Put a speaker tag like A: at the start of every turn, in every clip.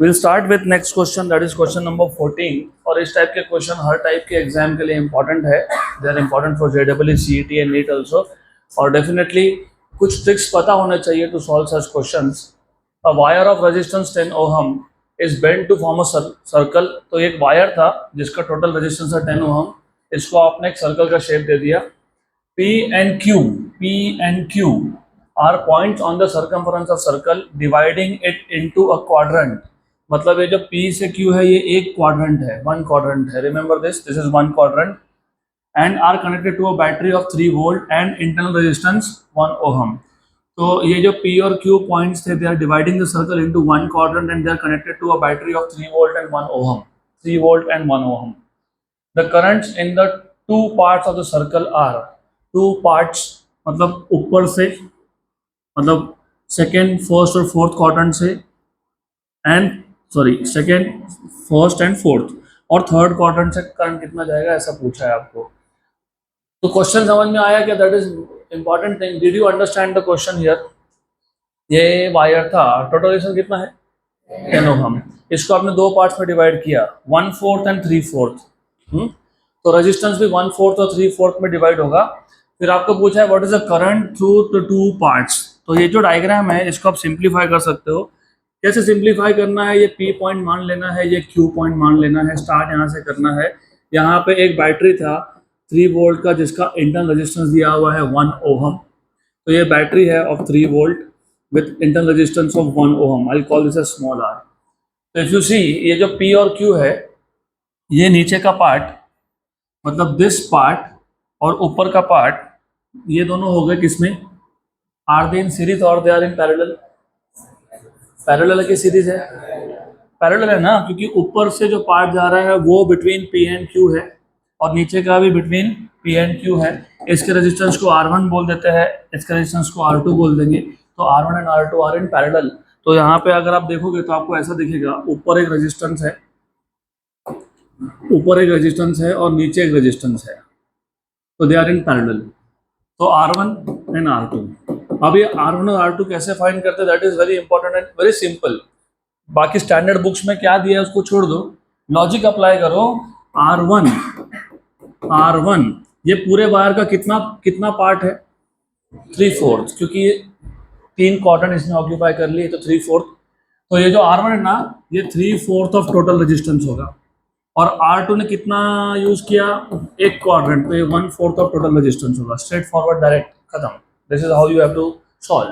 A: Will start with next question, that is question number 14। और इस type के question हर टाइप के एग्जाम के लिए इंपॉर्टेंट है। They are important for JW, CET and NEET also. और डेफिनेटली कुछ ट्रिक्स पता होने चाहिए to solve such questions. A wire of resistance 10 ohm is bent to form a circle. तो एक वायर था जिसका टोटल रेजिस्टेंस है 10 ओहम। इसको आपने एक सर्कल का शेप दे दिया। P and Q are points on the circumference of circle dividing it into a quadrant। मतलब ये जो P से Q है ये एक quadrant है, one quadrant है। Remember this is one quadrant and are connected to a battery of 3 volt and internal resistance 1 ohm। तो ये जो P और Q points थे, they are dividing the circle into one quadrant and they are connected to a battery of 3 volt and 1 ohm, 3 volt and 1 ohm। The currents in the two parts of the circle are, two parts मतलब ऊपर से, मतलब second, first और fourth quadrant से, and sorry second, first and fourth और third quadrant से current कितना जाएगा, ऐसा पूछा है आपको। तो क्वेश्चन समझ में आया क्या? That is important thing. Did you understand the question here? ये वायर था, टोटल रेजिस्टेंस कितना है? 10 ओहम। इसको आपने दो पार्ट्स में डिवाइड किया, 1/4 एंड 3/4। तो रेजिस्टेंस भी 1/4 और 3/4 में डिवाइड होगा। फिर आपको पूछा है what is the current through the two parts. तो ये जो डायग्राम है इसको आप सिंप्लीफाई कर सकते हो। कैसे सिंप्लीफाई करना है? ये P पॉइंट मान लेना है, ये Q पॉइंट मान लेना है। स्टार्ट यहाँ से करना है। यहाँ पे एक बैटरी था 3 वोल्ट का जिसका इंटरनल रेजिस्टेंस दिया हुआ है 1 ओहम। तो ये बैटरी है of 3 volt with internal resistance of 1 ohm. I call this a small R. तो इफ यू सी, ये जो P और Q है, ये नीचे का पार्ट मतलब दिस पार्ट और ऊपर का पार्ट, ये दोनों हो गए किसमें? आर दे इन सीरीज और they are in parallel? Parallel है कि सीरीज है? पैरेलल है ना, क्योंकि ऊपर से जो पार्ट जा रहा है वो बिटवीन P एंड Q है और नीचे का भी बिटवीन P एंड Q है। इसके रेजिस्टेंस को R1 बोल देते हैं, इसके रेजिस्टेंस को R2 बोल देंगे। तो R1 and R2 are in parallel. तो यहाँ पे अगर आप देखोगे तो आपको ऐसा दिखेगा, ऊपर एक रेजिस्टेंस है, ऊपर एक रेजिस्टेंस है और नीचे एक रेजिस्टेंस है। तो दे आर इन पैरेलल। तो R1 एंड R2। अब ये R1 और R2 कैसे फाइंड करते हैं? That is very important and very simple. बाकी स्टैंडर्ड बुक्स में क्या दिया है उसको छोड़ दो, लॉजिक अप्लाई करो। R1 ये पूरे वायर का कितना कितना पार्ट है? 3/4, क्योंकि ये 3 क्वाड्रेंट इसने ऑक्यूपाई कर लिए, तो 3/4। तो ये जो R1 है ना, ये 3/4 ऑफ टोटल रेजिस्टेंस होगा। और R2 ने कितना यूज किया? एक क्वाड्रेंट, तो ये 1/4 ऑफ टोटल रेजिस्टेंस होगा। स्ट्रेट फॉरवर्ड, डायरेक्ट, खत्म। This is how you have to solve.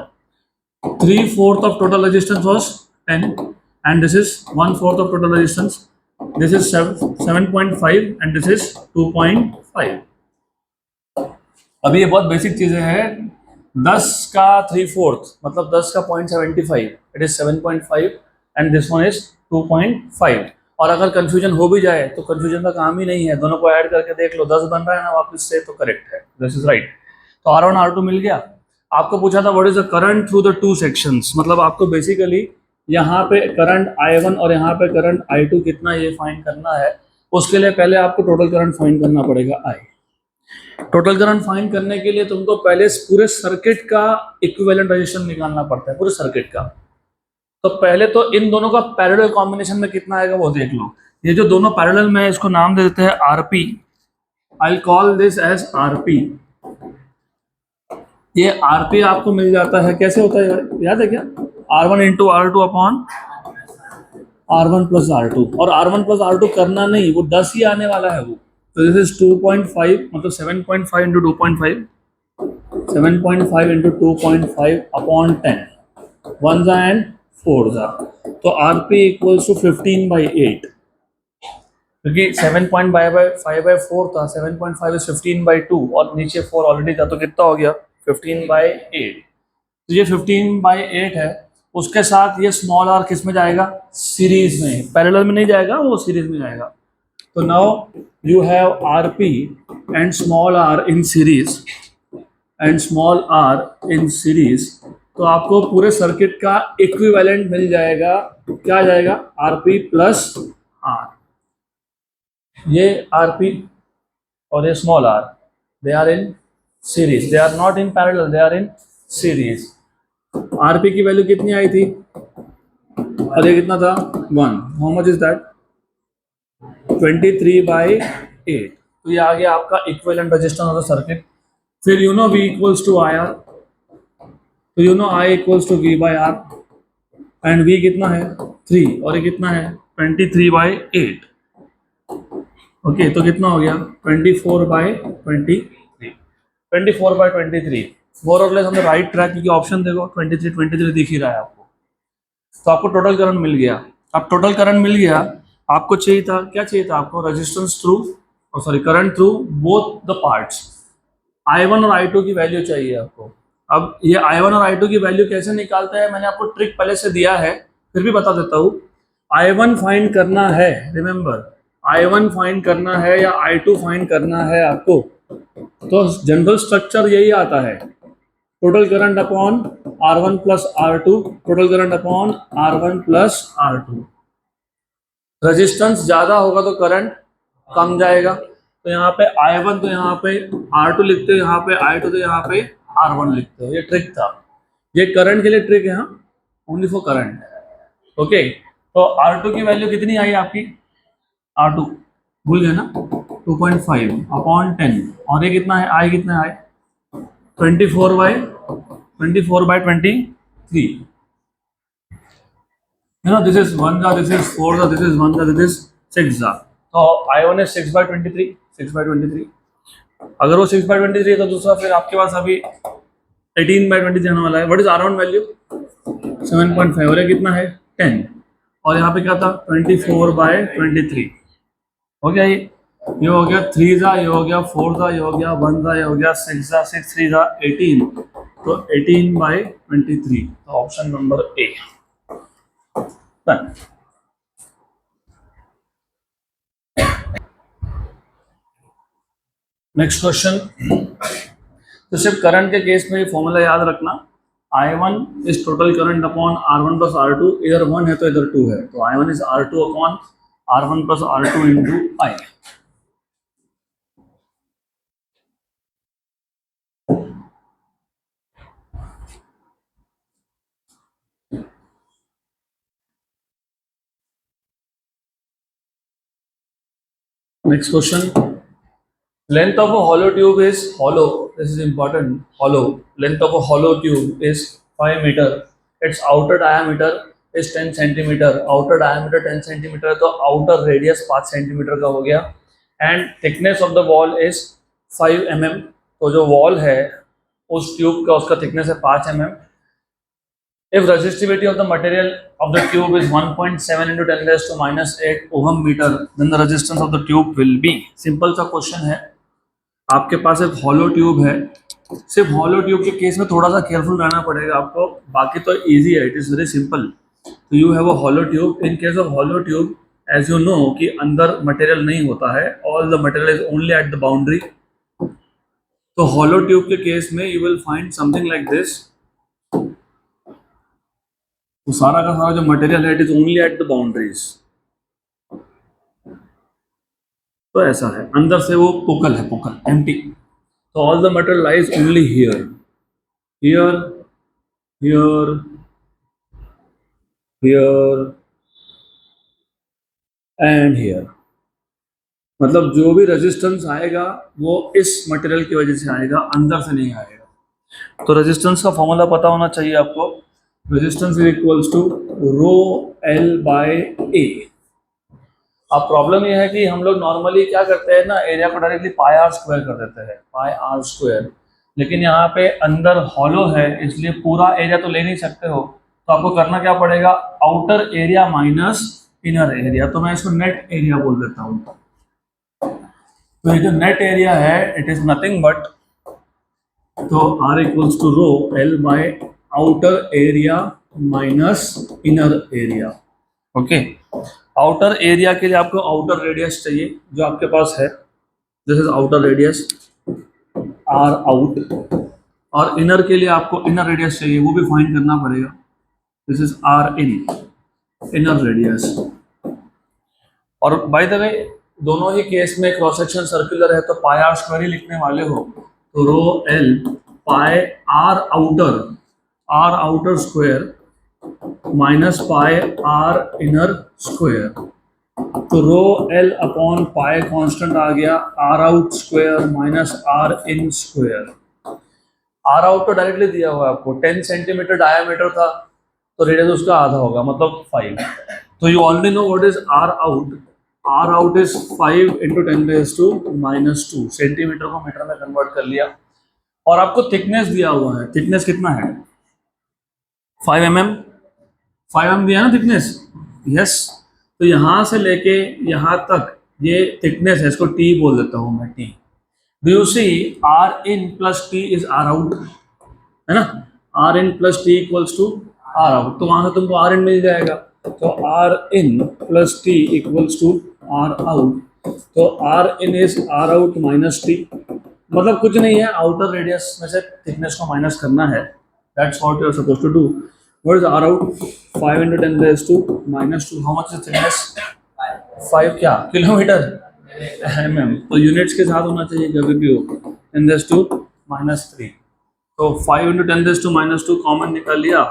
A: 3/4 of total resistance was 10 and this is 1/4 of total resistance. This is 7.5 and this is 2.5। अभी ये बहुत बेसिक चीजें हैं। 10 का 3/4 मतलब 10 का 0.75, it is 7.5 and this one is 2.5। और अगर कंफ्यूजन हो भी जाए तो कंफ्यूजन का काम ही नहीं है, दोनों को ऐड करके देख लो, 10 बन रहा है ना वापस से, तो करेक्ट है, दिस इज राइट। तो R1 R2 मिल गया। आपको पूछा था what is the current through the two sections. मतलब आपको बेसिकली यहाँ पे करंट I1 और यहाँ पे करंट I2 कितना, ये फाइंड करना है। उसके लिए पहले आपको टोटल करंट फाइंड करना पड़ेगा I। टोटल करंट फाइंड करने के लिए तुमको पहले पूरे सर्किट का इक्विवेलेंट रेजिस्टेंस निकालना पड़ता है, पूरे सर्किट का। तो पहले तो इन दोनों का पैरेलल कॉम्बिनेशन में कितना आएगा वो देख लो। ये जो दोनों पैरेलल में है इसको नाम दे देते हैं RP। I call this as RP। ये RP आपको मिल जाता है, कैसे होता है याद है क्या? R1 into R2 upon R1 plus R2। और R1 प्लस R2 करना नहीं, वो 10 ही आने वाला है वो। तो दिस इज 2.5 मतलब 7.5 इंटू 2.5, 7.5 इंटू 2.5 अपॉन 10, 1 एंड 4 जा। तो RP इक्वल्स टू 15/8, क्योंकि 7.5/4 था, 7.5 इज 15/2 और नीचे 4 ऑलरेडी था, तो कितना हो गया? 15/8। तो ये 15/8 है। उसके साथ ये स्मॉल r किस में जाएगा? सीरीज में, पैरेलल में नहीं जाएगा, वो सीरीज में जाएगा। तो now you have RP and small r in series and small r in series. तो आपको पूरे सर्किट का इक्विवेलेंट मिल जाएगा। क्या जाएगा? RP plus R। ये RP और ये small r, they are in series, they are not in parallel, they are in series. RP की वैल्यू कितनी आई थी? और ये कितना था? 1, हाउ मच इज दैट? 23/8। तो ये आ गया आपका equivalent resistance of the circuit. फिर you know V equals to IR, तो you know I equals to V/R, and V कितना है 3 और ये कितना है 23/8। ओके, तो कितना हो गया 24/23, 24/23। मोर और लेस हमने राइट ट्रैक, क्योंकि ऑप्शन देखो 23 दिख ही रहा है आपको। तो आपको टोटल करंट मिल गया। अब टोटल करंट मिल गया, आपको चाहिए था, क्या चाहिए था आपको? Resistance through, sorry current through both the parts. I1 और I2 की वैल्यू चाहिए आपको। अब ये I1 और I2 की वैल्यू कैसे निकालता है, मैंने आपको ट्रिक पहले से दिया है, फिर भी बता देता हूँ। I1 फाइंड करना है, रिमेंबर I1 फाइंड करना है या I2 फाइंड करना है आपको, तो जनरल स्ट्रक्चर यही आता है, total current upon R1 plus R2, total current upon R1 plus R2। Resistance ज्यादा होगा तो करंट कम जाएगा। तो यहाँ पे I1 तो यहाँ पे R2 लिखते हो, यहाँ पे I2 तो यहाँ पे R1 लिखते हो। ये ट्रिक था, ये करंट के लिए ट्रिक है, हाँ, ओनली फॉर करंट। ओके, तो R2 की वैल्यू कितनी आई आपकी? R2 भूल गए ना, 2.5 अपॉन 10, और ये कितना है I कितना है? 24/23। You know, this is 1 जा, this is 4 जा, this is 1 जा, this is 6 जा। तो I1 is 6/23, 6/23। अगर वो 6/23 है तो दूसरा फिर आपके पास अभी 18/23 आने वाला है। What is around value? 7.5, और ये कितना है 10, और यहाँ पे क्या था 24/23। हो गया, ये हो गया 3 जा, ये हो गया 4 जा, ये हो गया 1 जा, ये हो गया 6 जा, 6 3 जा 18, तो 18/23। तो option number A. Next question. तो सिर्फ करंट के केस में ये फॉर्मूला याद रखना, I1 is total current upon R1 plus R2, इधर 1 है तो इधर 2 है, तो I1 is R2 upon R1 plus R2 into I। Next question. Length of a hollow tube is hollow. This is important. Hollow. Length of a hollow tube is 5 meter. Its outer diameter is 10 centimeter. Outer diameter 10 centimeter, तो outer radius 5 centimeter का हो गया. And thickness of the wall is 5 mm. तो जो wall है उस tube का, उसका thickness है 5 mm. If resistivity of the material of the tube is 1.7 into 10 raised to -8 ohm meter, then the resistance of the tube will be. Simple सा question है। आपके पास एक हॉलो ट्यूब है, सिर्फ हॉलो ट्यूब के केस में थोड़ा सा केयरफुल रहना पड़ेगा आपको, बाकी तो इजी है, इट इज़ वेरी सिंपल। तो you have a hollow tube. In case of hollow tube, as you know कि अंदर मटेरियल नहीं होता है, all the material is only at the boundary. तो हॉलो ट्यूब के केस में you will find something like this. तो सारा का सारा जो मटेरियल है it is only at the boundaries. तो ऐसा है, अंदर से वो पोकल है, पोकल एम्प्टी। तो all the material lies only here, here, here, here and here. मतलब जो भी रेजिस्टेंस आएगा वो इस मटेरियल की वजह से आएगा, अंदर से नहीं आएगा। तो रेजिस्टेंस का फॉर्मूला पता होना चाहिए आपको। Resistance is equals to rho L by A. अब प्रॉब्लम ये है कि हम लोग नॉर्मली क्या करते हैं ना, एरिया को डायरेक्टली पाई आर स्क्वायर कर देते हैं, पाई आर स्क्वायर। लेकिन यहाँ पे अंदर हॉलो है, इसलिए पूरा एरिया तो ले नहीं सकते हो, तो आपको करना क्या पड़ेगा, outer area minus inner area. तो मैं इसको नेट एरिया बोल देता हूँ। तो ये जो नेट एरिया है इट इज नथिंग बट, तो R equals to rho L by outer area minus inner area. Okay, outer area के लिए आपको आउटर रेडियस चाहिए जो आपके पास है, this is outer radius R out, और इनर के लिए आपको इनर रेडियस चाहिए, वो भी फाइंड करना पड़ेगा, this is R in, inner radius. और बाय द वे दोनों ही केस में क्रॉस सेक्शन सर्कुलर है, तो पाई आर स्क्वायर ही लिखने वाले हो, तो rho L pi R outer square minus pi R inner square. तो rho L upon pi constant आ गया, R out square minus R in square. R out तो डायरेक्टली दिया हुआ है आपको, 10 सेंटीमीटर डायमीटर था तो रेडियस उसका आधा होगा, मतलब 5। तो you already know what is R out. R out is 5 into 10⁻⁻² centimetre को मीटर में कन्वर्ट कर लिया। और आपको थिकनेस दिया हुआ है, थिकनेस कितना है? 5 mm। 5 mm दिया ना थिकनेस, यस। तो यहाँ से लेके यहाँ तक ये थिकनेस है, इसको टी बोल देता हूँ मैं, T. Do you see R in plus T is R out, है ना? R in plus T equals to R out. तो वहां से तुमको आर इन मिल जाएगा। तो R in plus T equals to R out. तो R in is R out minus T, मतलब कुछ नहीं है, आउटर रेडियस में से थिकनेस को माइनस करना है। That's what you are supposed to do. What is R out? 5 into 10⁻⁻²। How much is thickness? 5 क्या किलोमीटर? mm। तो यूनिट्स के साथ होना चाहिए कभी भी हो, 10⁻⁻3। तो 5 इंटू 10⁻⁻² कॉमन निकाल लिया,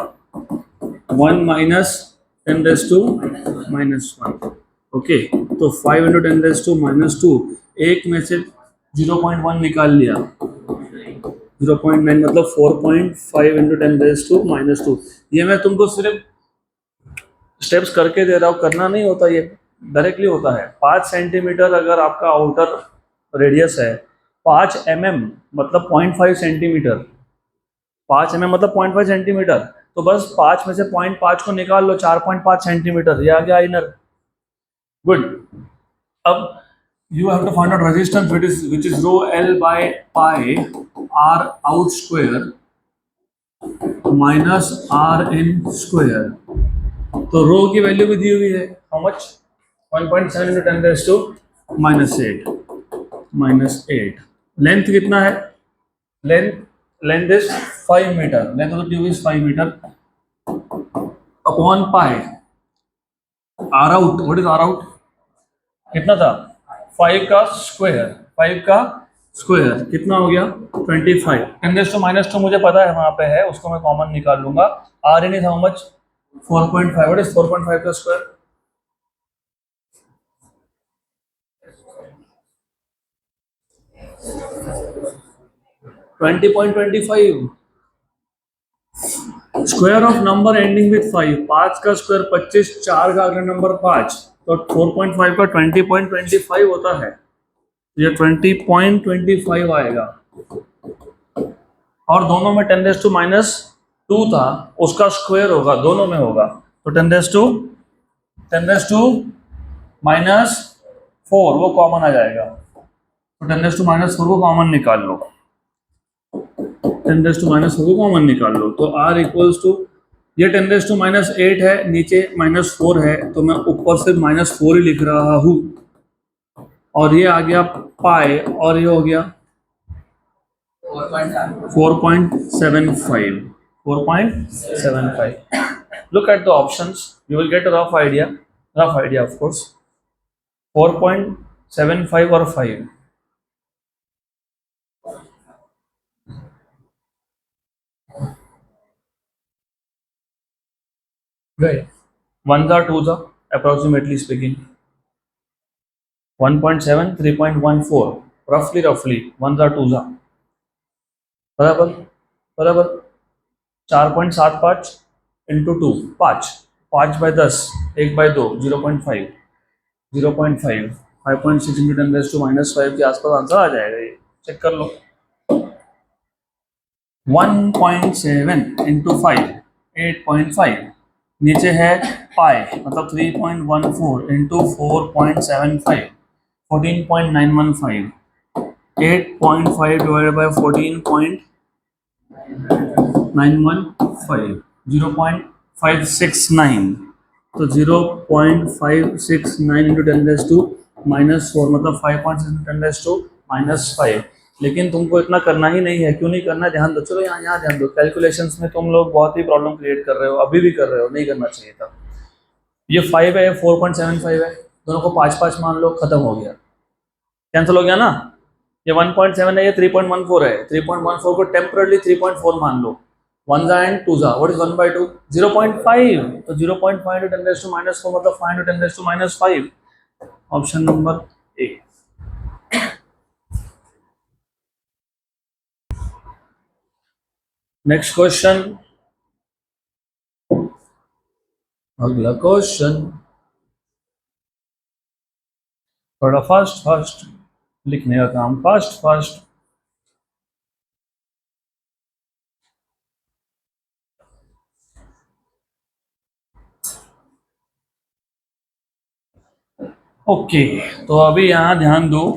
A: 1 माइनस 10⁻⁻1। ओके, तो 5 इंटू 10⁻⁻2, एक में से 0.1 निकाल लिया, 0.9, मतलब 4.5 इंटू 10⁻⁻²। ये मैं तुमको सिर्फ स्टेप्स करके दे रहा हूँ, करना नहीं होता, ये डायरेक्टली होता है। 5 सेंटीमीटर अगर आपका आउटर रेडियस है, 5 mm मतलब 0.5 सेंटीमीटर, 5 mm मतलब 0.5 सेंटीमीटर। तो बस 5 में से 0.5 को निकाल लो, 4.5 सेंटीमीटर, ये आ गया इनर। गुड। अब you have to find out resistance which is rho L by pi r out square minus r in square। तो रो की वैल्यू भी दी हुई है, हाउ मच? 1.7 इंटू 10⁻⁻8। लेंथ कितना है? Length is 5 metre, length of the tube is 5 metre upon pi. R out, what is R out? कितना था? 5 का स्क्वायर, 5 का स्क्वायर कितना हो गया? 25। 10⁻⁻2 मुझे पता है वहां पे है, उसको मैं कॉमन निकाल लूंगा। R in is how much? 4.5। What is 4.5 का square? 20.25। Square of number ending with 5, 5 का स्क्वायर 25, 4 का अगला नंबर 5, तो 4.5 का 20.25 होता है। ये 20.25 आएगा। और दोनों में 10⁻⁻2 था, उसका स्क्वायर होगा, दोनों में होगा। तो 10⁻⁻4 वो कॉमन आ जाएगा। तो 10⁻⁻4 को कॉमन निकाल लो, 10⁻⁴ को कॉमन निकाल लो। तो r इक्वल्स टू, ये 10⁻⁸ है, नीचे -4 है, तो मैं ऊपर से -4 ही लिख रहा हूँ। और ये आ गया पाई, और ये हो गया 4.75। 4.75। Look at the options, you will get a rough idea of course। 4.75 और 5। Right, 1s are 2s are approximately speaking। 1.7, 3.14, roughly 1s are 2s are बराबर बराबर। 4.75 इंटू 2 5, 5/10, 1/2, 0.5, 0.5, 5.6 इंटू 10⁻⁻5 के आसपास आंसर आ जाएगा। ये चेक कर लो। 1.7 इंटू 5, 8.5, नीचे है पाई, मतलब 3.14 इंटू 4.75, 14.915, 8.5 डिवाइडेड बाय 14.915, 0.569। तो 0.569 इंटू 10⁻⁻4 मतलब 5.6 इंटू 10⁻⁻5। लेकिन तुमको इतना करना ही नहीं है। क्यों नहीं करना? ध्यान दो, चलो यहाँ ध्यान दो। कैलकुलेशंस में तुम लोग बहुत ही प्रॉब्लम क्रिएट कर रहे हो, अभी भी कर रहे हो, नहीं करना चाहिए था। ये 5 है, 4.75 है, दोनों को 5-5 मान लो, खत्म हो गया, कैंसिल हो गया ना। ये 1.7 है, ये 3.14 है, 3.14 को टेम्पररी 3.4 मान लो, 1 जा एंड 2 जा, व्हाट इज 1 by 2? 0.5. तो 0.5 into 10 raised to minus 4 मतलब 5 into 10 raised to minus 5. Option number A. Next question. अगला क्वेश्चन थोड़ा फास्ट लिखने का काम, फास्ट. ओके, तो अभी यहाँ ध्यान दो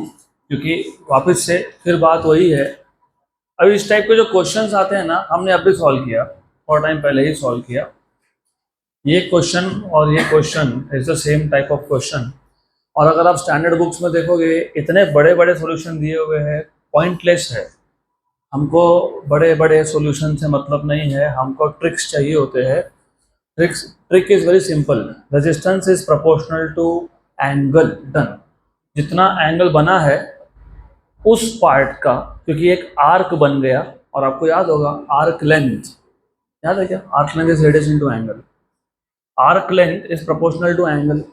A: क्योंकि वापस से फिर बात वही है. अभी इस टाइप के जो क्वेश्चंस आते हैं ना, हमने अभी सॉल्व किया, थोड़ा टाइम पहले ही सॉल्व किया. ये क्वेश्चन और ये question is the same type of question. और अगर आप स्टैंडर्ड बुक्स में देखोगे, इतने बड़े बड़े सॉल्यूशन दिए हुए हैं, पॉइंटलेस है. हमको बड़े बड़े सॉल्यूशन से मतलब नहीं है, हमको ट्रिक्स चाहिए होते हैं. Trick is very simple. Resistance is proportional to angle done. जितना एंगल बना है उस पार्ट का, क्योंकि एक आर्क बन गया, और आपको याद होगा आर्क लेंथ, याद है क्या? Arc length is radius into angle. Arc length is proportional to angle,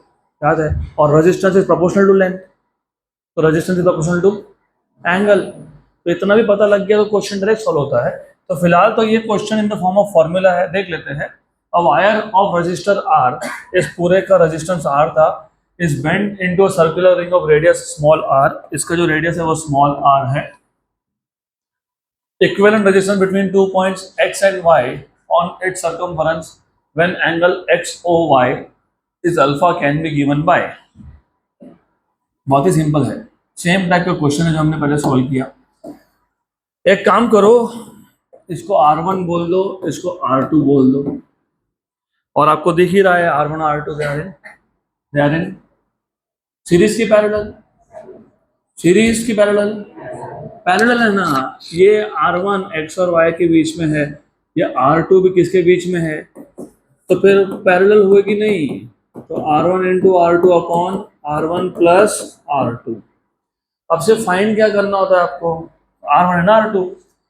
A: याद है? और resistance is proportional to length, तो resistance is proportional to angle. तो इतना भी पता लग गया तो क्वेश्चन डायरेक्ट सॉल्व होता है. तो फिलहाल तो ये question in the form of formula है, देख लेते हैं. A wire of resistor R, इस पूरे का रेजिस्टेंस आर था, is bend into a circular ring of radius small R. इसका जो रेडियस है वो स्मॉल आर है. Equivalent resistance between 2 points x and y on its circumference when angle XOY is alpha can be given by. बहुत ही simple है, same type का question है जो हमने पहले सॉल्व किया. एक काम करो, इसको R1 बोल दो, इसको R2 बोल दो, और आपको दिख ही रहा है R1 R2 they are in series की पैरेलल. सीरीज की पैरेलल है ना. ये R1 x और y के बीच में है, ये R2 भी किसके बीच में है, तो फिर पैरेलल हुएगी नहीं. तो R1 into R2 upon R1 plus R2. अब से फाइंड क्या करना होता है आपको? R1 and R2.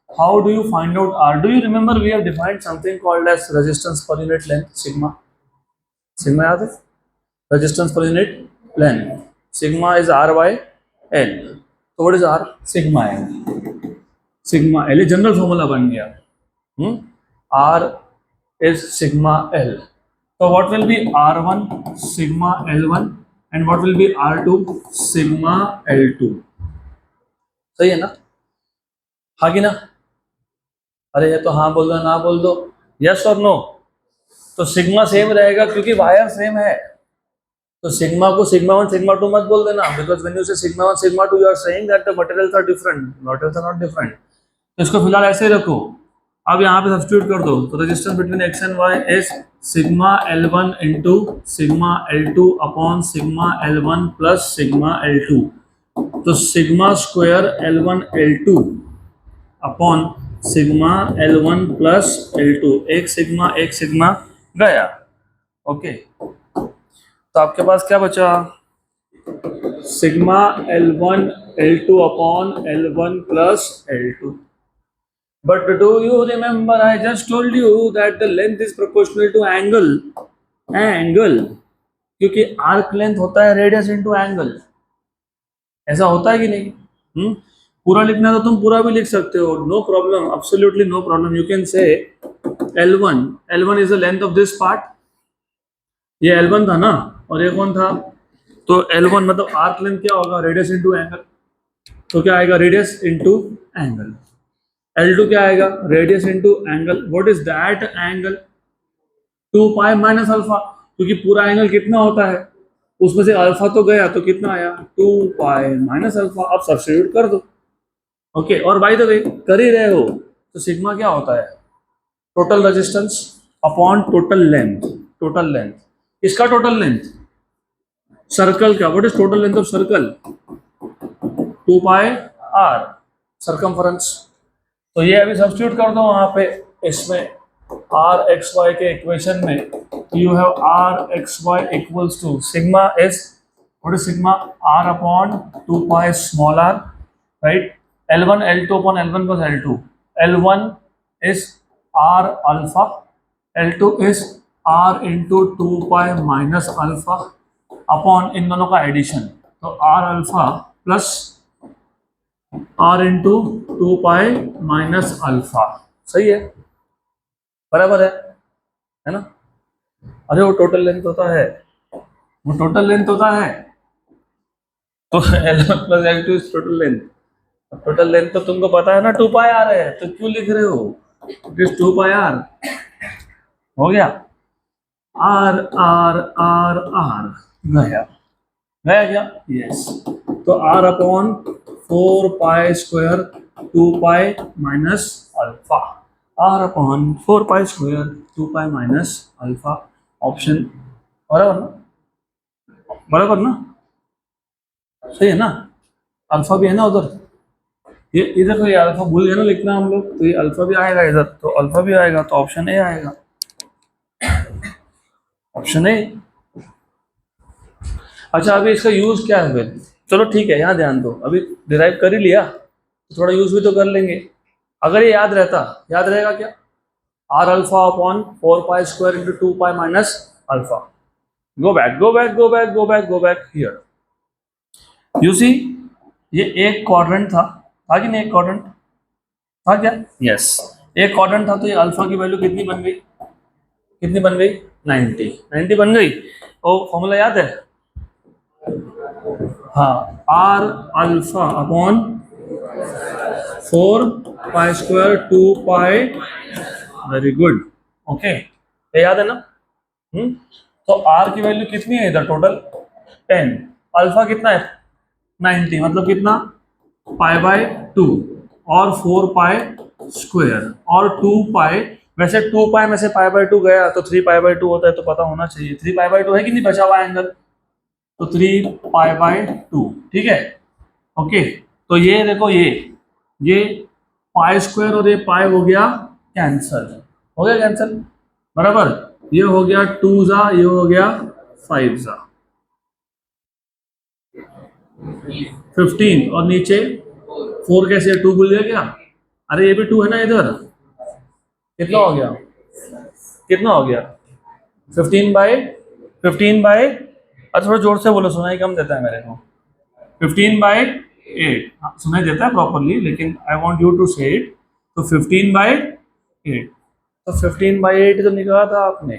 A: How do you find out R? Do you remember we have defined something called as resistance per unit length, sigma. Sigma याद है? Resistance per unit length, sigma is R by L. तो what is R? Sigma L. Sigma L, general formula बन गया. R is sigma L. So what will be R1 sigma L1 and what will be R2 sigma L2? सही है ना? हाँ कि ना? अरे ये तो हाँ बोल दो, ना बोल दो, यस और नो. तो सिग्मा सेम रहेगा क्योंकि वायर सेम है. तो सिग्मा को सिग्मा 1 सिग्मा 2 मत बोल देना, because when you say sigma 1 sigma 2 you are saying that the materials are different. Materials are not different. तो इसको फिलहाल ऐसे ही रखो. अब यहाँ पे सब्स्टिट्यूट कर दो. तो resistance between X and Y is sigma L1 into sigma L2 upon sigma L1 plus sigma L2. तो sigma square L1 L2 upon sigma L1 plus L2. एक सिग्मा गया. ओके, तो आपके पास क्या बचा? Sigma L1 L2 upon L1 plus L2. But do you remember I just told you that the length is proportional to angle. Angle, क्योंकि arc length होता है radius into angle. ऐसा होता है कि नहीं? पूरा लिखना तो तुम पूरा भी लिख सकते हो, no problem, absolutely no problem. You can say L1 is the length of this part. ये L1 था ना, और ये कौन था? तो L1 मतलब arc length क्या होगा? radius into angle. तो क्या आएगा? radius into angle. L2 क्या आएगा? Radius into angle. What is that angle? 2 pi minus alpha, क्योंकि पूरा एंगल कितना होता है, उसमें से अल्फा तो गया, तो कितना आया? 2 पाई माइनस अल्फा. अब सब्स्टिट्यूट कर दो. ओके, और बाय द वे कर ही रहे हो तो सिग्मा क्या होता है? Total resistance upon total length. Total length, इसका टोटल लेंथ सर्कल का. What is total length of circle? 2 pi r circumference. तो ये अभी सब्स्टिट्यूट कर दो वहां पे, इसमें आर एक्स वाई के इक्वेशन में. You have R X Y equals to sigma is what is sigma R upon 2 pi small R, right? L1 L2 upon L1 plus L2. L1 is R alpha, L2 is R into 2 pi minus alpha upon इन दोनों का addition, तो R alpha plus R into 2 pi minus alpha, सही है, बराबर है ना। अरे वो टोटल लेंथ होता है, वो टोटल लेंथ होता है, तो L1 plus L2 is total length. Total length तो तुमको पता है ना 2 पाई आर है, तो क्यों लिख रहे हो, इट इज 2 पाई आर, हो गया। आर आर आर आर गया क्या, यस। तो R upon 4 pi square 2 pi minus alpha, R upon 4 pi square 2 pi minus alpha, option बराबर ना, बराबर ना, सही है ना। अल्फा भी है ना उधर, ये इधर तो ये अल्फा भूल गए ना लिखना हम लोग, तो ये अल्फा भी आएगा इधर, तो अल्फा भी आएगा, तो ऑप्शन ए आएगा, ऑप्शन ए। अच्छा अभी इसका यूज क्या है फिर, चलो ठीक है यहाँ ध्यान दो, अभी डिराइव कर ही लिया तो थोड़ा यूज भी तो कर लेंगे। अगर ये याद रहता, याद रहेगा क्या, R alpha upon 4 pi square into 2 pi minus alpha, go back go back go back go back go back here, you see ये एक क्वाड्रेंट था कि नहीं, एक क्वाड्रेंट था क्या, यस एक क्वाड्रेंट था, तो ये अल्फा की वैल्यू कितनी बन गई, कितनी बन गई 90, 90 बन गई। तो फॉर्मूला याद है, हाँ R alpha upon 4 pi square 2 pi, very good, okay ये याद है ना। तो आर की वैल्यू कितनी है इधर टोटल 10, अल्फा कितना है 90, मतलब कितना पाई/2 और 4 पाई स्क्वायर और 2 पाई, वैसे 2 पाई में से पाई/2 गया तो 3 पाई/2 होता है, तो पता होना चाहिए 3 पाई/2 है कि नहीं बचा हुआ एंगल, तो 3 पाई/2, ठीक है, ओके। तो ये देखो ये पाई स्क्वायर और ये पाई हो गया कैंसल, हो गया कैंसल, बराबर, ये हो गया 2 जा, ये हो गया 5 जा, 15 और नीचे 4 कैसे 2 भूल गया क्या, अरे ये भी 2 है ना इधर, कितना हो गया, कितना हो गया 15/, अरे थोड़ा जोर से बोलो, सुनाई कम देता है मेरे को, 15/8, सुनाई देता है प्रॉपरली लेकिन आई वॉन्ट यू टू से इट, तो 15/8, तो 15/8 तो निकाला था आपने,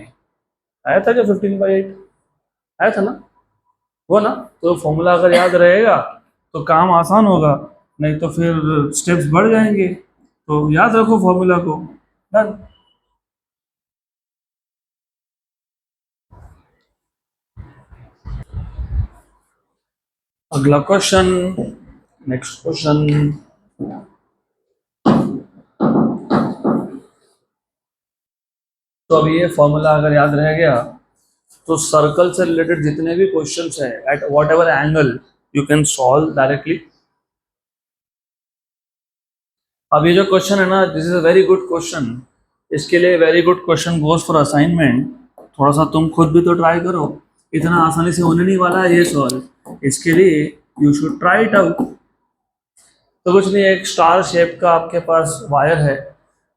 A: आया था क्या 15/8, आया था ना, वो ना, तो फॉर्मूला अगर याद रहेगा तो काम आसान होगा, नहीं तो फिर स्टेप्स बढ़ जाएंगे, तो याद रखो फॉर्मूला को, डन। अगला क्वेश्चन, नेक्स्ट क्वेश्चन, तो अभी ये फॉर्मूला अगर याद रह गया तो सर्कल से रिलेटेड जितने भी क्वेश्चंस है at what ever angle you can solve directly. अब ये जो क्वेश्चन है ना, this is a very good question, इसके लिए very good question goes for assignment, थोड़ा सा तुम खुद भी तो ट्राई करो, इतना आसानी से होने नहीं वाला है ये सॉल्व, इसके लिए you should try it out. तो कुछ नहीं, एक स्टार शेप का आपके पास वायर है,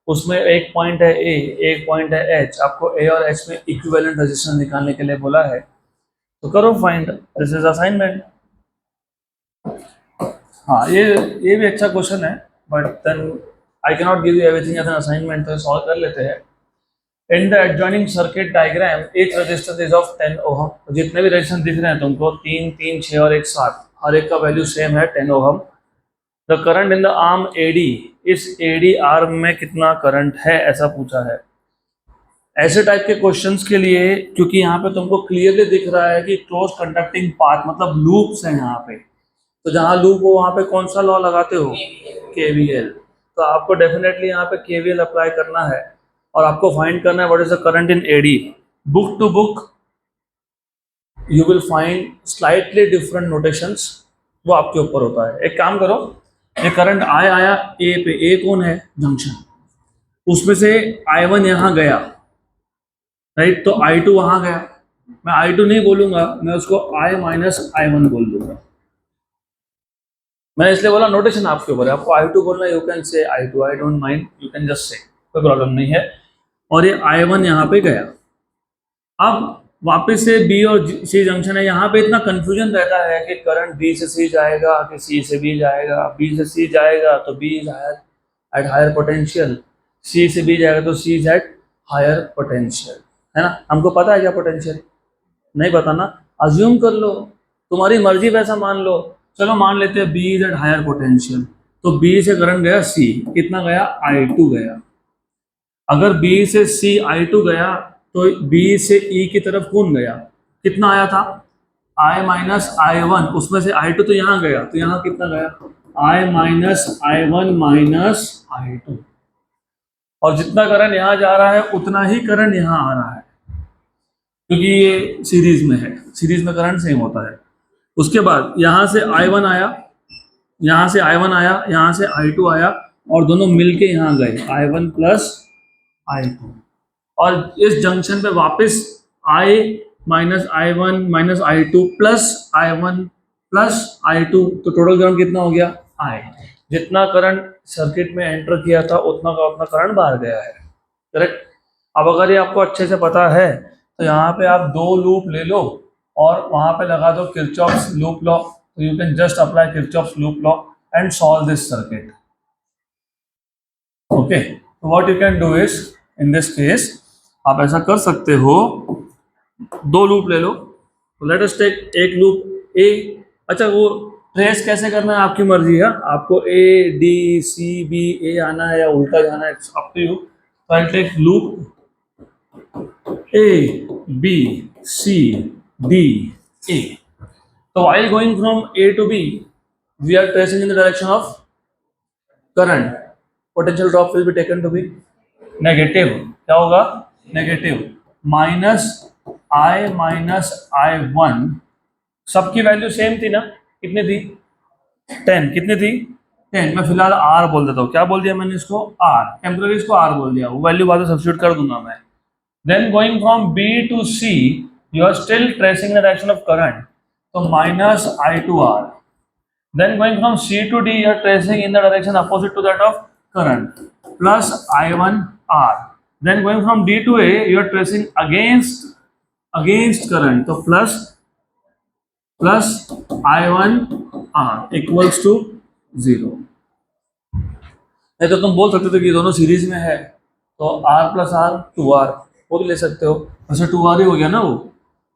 A: उसमें एक पॉइंट है ए, एक पॉइंट है एच, आपको ए और एच में इक्विवेलेंट रेजिस्टेंस निकालने के लिए बोला है, तो करो फाइंड, दिस इज असाइनमेंट। हाँ ये भी अच्छा क्वेश्चन है, but then I can not give you everything as an assignment, तो सॉल्व कर लेते हैं। In the adjoining circuit diagram each resistance is of 10 ohm, तो जितने भी रेजिस्टेंस दिख रहे हैं तुमको 3, 3, 6 और 1, 7, हर एक का वैल्यू सेम है 10 ohm. The current in the arm AD, इस एडी आर्म में कितना करंट है ऐसा पूछा है। ऐसे टाइप के क्वेश्चंस के लिए, क्योंकि यहाँ पे तुमको क्लियरली दिख रहा है कि क्लोज कंडक्टिंग पाथ मतलब लूप्स है यहाँ पे, तो जहाँ लूप हो वहाँ पे कौन सा लॉ लगाते हो, केवीएल, तो आपको डेफिनेटली यहाँ पे केवीएल अप्लाई करना है और आपको फाइंड करना है what is the current in AD. Book to book you will find slightly different notations, वो आपके ऊपर होता है। एक काम करो, ये करंट आया ए पे, ए कौन है जंक्शन, उसमें से I1 यहाँ गया, राइट, तो I2 वहां गया, मैं I2 नहीं बोलूंगा, मैं उसको I-1 बोल दूंगा, मैंने इसलिए बोला नोटेशन आपके ऊपर है, आपको I2 बोलना, you can say I2, I don't mind, you can just say, कोई प्रॉब्लम नहीं है। और ये I1 यहाँ पे गया। अब वापस से B और C जंक्शन है, यहाँ पे इतना कंफ्यूजन रहता है कि करंट B से C जाएगा कि C से B जाएगा। B से C जाएगा तो B is higher at higher potential, C से B जाएगा तो C is at higher potential, है ना। हमको पता है क्या पोटेंशियल? नहीं पता ना, अज्यूम कर लो, तुम्हारी मर्जी वैसा मान लो। चलो मान लेते हैं B is at higher potential, तो B से करंट गया C, कितना गया? I2 गया। अगर B से C I2 गया तो B से E की तरफ कौन गया? कितना आया था? I माइनस I1, उसमें से I2 तो यहाँ गया, तो यहाँ कितना गया? I minus I1 minus I2। और जितना करंट यहाँ जा रहा है उतना ही करंट यहाँ आ रहा है, क्योंकि ये सीरीज में है, सीरीज में करंट सेम होता है। उसके बाद यहाँ से I1 आया, यहाँ से I1 आया, यहाँ से I2 आया, और दोनों मिलके यहाँ गए, I1 प्लस I2। और इस जंक्शन पे वापस I minus I1 minus I2 plus I1 plus I2, तो टोटल करंट कितना हो गया? I। जितना करंट सर्किट में एंटर किया था उतना का उतना करंट बाहर गया है, करेक्ट। अब अगर ये आपको अच्छे से पता है तो यहाँ पे आप 2 लूप ले लो और वहाँ पे लगा दो किरचॉफ्स लूप लॉ, तो you can just apply Kirchhoff's loop law and solve this circuit. Okay, what you can do is, in this case आप ऐसा कर सकते हो, 2 लूप ले लो। लेट अस टेक एक लूप ए। अच्छा, वो ट्रेस कैसे करना है आपकी मर्जी है, आपको A D C B A आना है या उल्टा जाना है, इट्स अप टू यू। तो I take loop A B C D A। तो while going from A to B, we are tracing in the direction of current. Potential drop will be taken to be negative। क्या होगा? Negative. Minus I minus I1, सबकी value same थी ना, कितनी थी? 10। कितनी थी? 10। मैं फिलहाल R बोल देता हूँ। क्या बोल दिया मैंने इसको? R। टेम्पररी इसको R बोल दिया, वो वैल्यू बाद में सब्स्टिट्यूट कर दूंगा मैं। Then going from B to C, you are still tracing the direction of current, तो minus I2R। Then going from C to D, you are tracing in the direction opposite to that of current, plus I1R। Then going from D to A, you are tracing against current, तो plus I1R equals to 0। नहीं तो तुम बोल सकते थे कि दोनों series में है, तो R प्लस R 2R, वो भी ले सकते हो। वैसे 2R ही हो गया ना वो।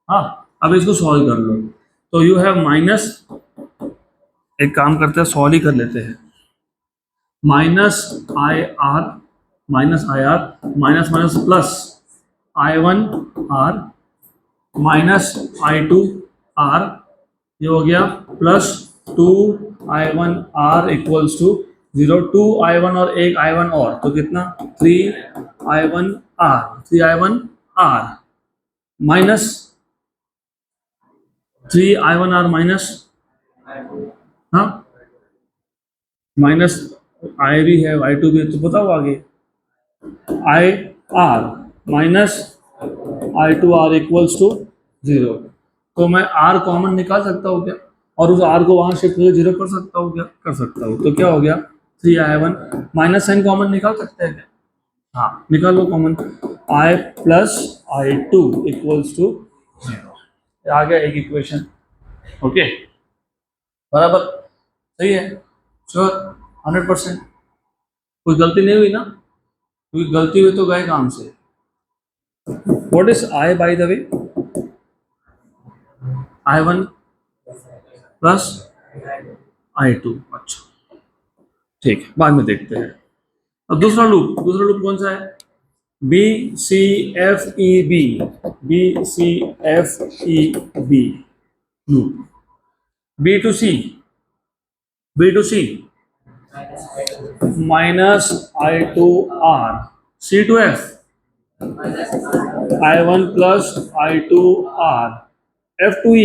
A: हाँ, अब इसको सॉल्व कर लो, तो यू हैव माइनस, एक काम करते हैं सॉल्व ही कर लेते हैं, minus IR minus IR minus minus plus I1R minus I2R, ये हो गया plus 2I1R equals to 0। 2I1 और एक I1 और, तो कितना? 3I1R माइनस 3I1R माइनस, हाँ माइनस I भी है I2 भी है, तो बताओ आगे। IR minus I2R equals to 0। तो मैं R कॉमन निकाल सकता हूँ क्या? और उस R को वहाँ शिफ्ट करके 0 कर सकता हूँ क्या? कर सकता हूँ। तो क्या हो गया? 3I1 माइनस साइन कॉमन निकाल सकते हैं क्या? हाँ, निकाल लो common. I plus I2 equals to 0। आ गया एक इक्वेशन। ओके, बराबर, सही है, श्योर, 100%। कोई गलती नहीं हुई ना? क्योंकि गलती हुई तो गए काम से। What is I bye the way? I1 plus I2। अच्छा ठीक है, बाद में देखते हैं। अब दूसरा लूप कौन सा है? BCFEB loop. B to C minus I2R, C to F I1 plus I2R, F to E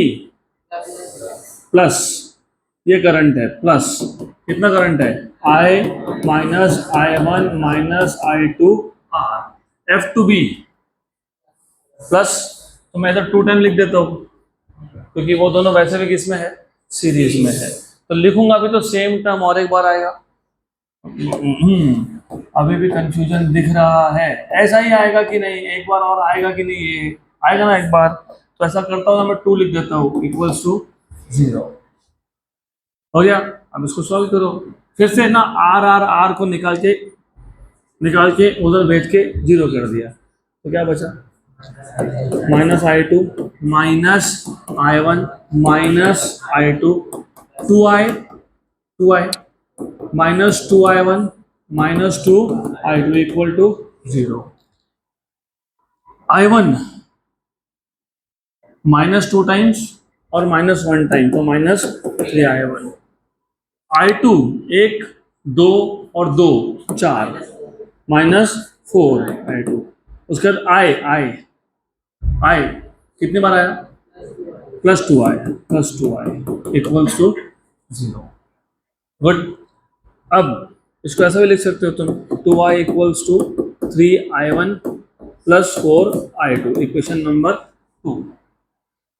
A: plus, ये करंट है, प्लस कितना करंट है? I minus I1 minus I2R, F to B plus, तो मैं इधर 2 टाइम लिख देता हूँ क्योंकि वो दोनों वैसे भी किस में है? सीरीज में है। तो लिखूंगा भी तो सेम टर्म और एक बार आएगा, अभी भी कंफ्यूजन दिख रहा है? ऐसा ही आएगा कि नहीं? एक बार और आएगा कि नहीं? ये आएगा ना एक बार? तो ऐसा करता हूँ, मैं 2 लिख देता हूँ इक्वल्स टू 0। हो गया। अब इसको सॉल्व करो फिर से ना, आर आर आर को निकाल के उधर भेज के 0 कर दिया, तो क्या बचा? -i2 -i1 -i2 2i -2i1 -2i2 equal to 0। i1 -2 times और -1 टाइम, तो -3i1। i2 1 2 और 2 4 -4i2। उसके बाद i कितने बार आया? +2i equals to 0। गुड। अब इसको ऐसा भी लिख सकते हो तुम, 2i equals to 3i1 +4i2, equation number 2।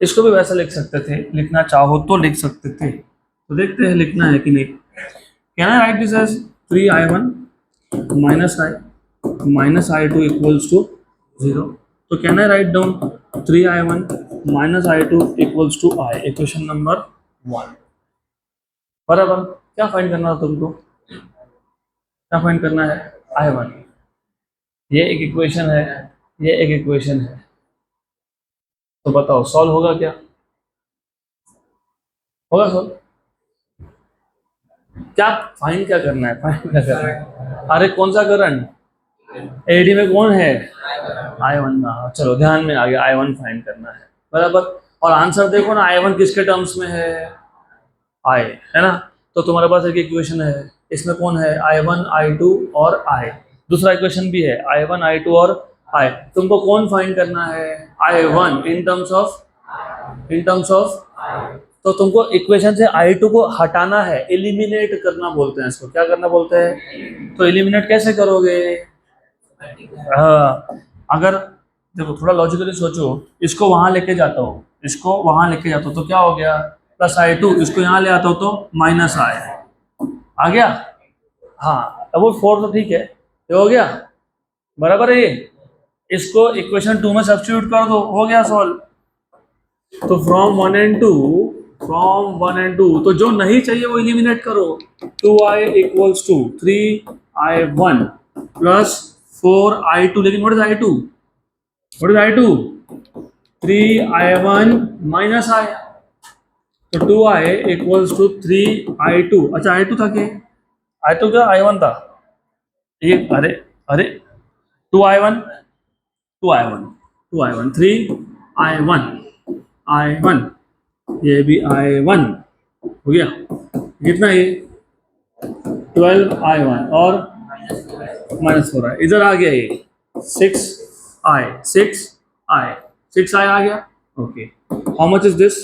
A: इसको भी वैसा लिख सकते थे, लिखना चाहो तो लिख सकते थे। तो देखते हैं लिखना है कि नहीं। Can I write this as 3i1 -i2 equals to 0? तो can I write down 3i1 -i2 equals to i, equation number 1। बराबर। क्या फाइंड करना था तुमको? क्या फाइंड करना है? i1। ये एक इक्वेशन है, ये एक इक्वेशन है, तो बताओ सॉल्व होगा क्या? होगा सॉल्व? क्या फाइंड क्या करना है? फाइंड क्या करना है? अरे कौन सा करंट? एडी में कौन है? i1 ना। चलो ध्यान में आ गया, i1 फाइंड करना है। बराबर। और आंसर देखो ना, i1 किसके टर्म्स में है? i है ना। तो तुम्हारे पास एक इक्वेशन है, इसमें कौन है? i1 i2 और i। दूसरा इक्वेशन भी है, i1 i2 और i। तुमको कौन फाइंड करना है? i1 in terms of. तो तुमको इक्वेशन से i2 को हटाना है, एलिमिनेट करना बोलते हैं इसको। क्या करना बोलते हैं? तो एलिमिनेट कैसे करोगे? अगर देखो थोड़ा लॉजिकली सोचो, इसको वहां लेके जाता हूँ, इसको वहां लेके जाता हूँ, तो क्या हो गया? +i2। इसको यहाँ ले आता हूँ तो -i आ गया। हाँ, अब वो 4 तो ठीक है, ये हो गया। बराबर है ये। इसको इक्वेशन 2 में सब्स्टिट्यूट कर दो, हो गया सॉल्व। तो फ्रॉम 1 एंड 2, तो जो नहीं चाहिए वो एलिमिनेट करो। 2i equals to 3i1 +4i2। लेकिन what is i2? 3i1 -i। तो 2i इक्वल्स टू 3i2। अच्छा i2 था क्या? i2 क्या i1 था? ये अरे अरे 2i1 2i1 2i1 3i1 i1, ये भी i1 हो गया। कितना ये? 12i1 और -4i। इधर आ गया ये 6i 6i आ गया। Okay, how much is this?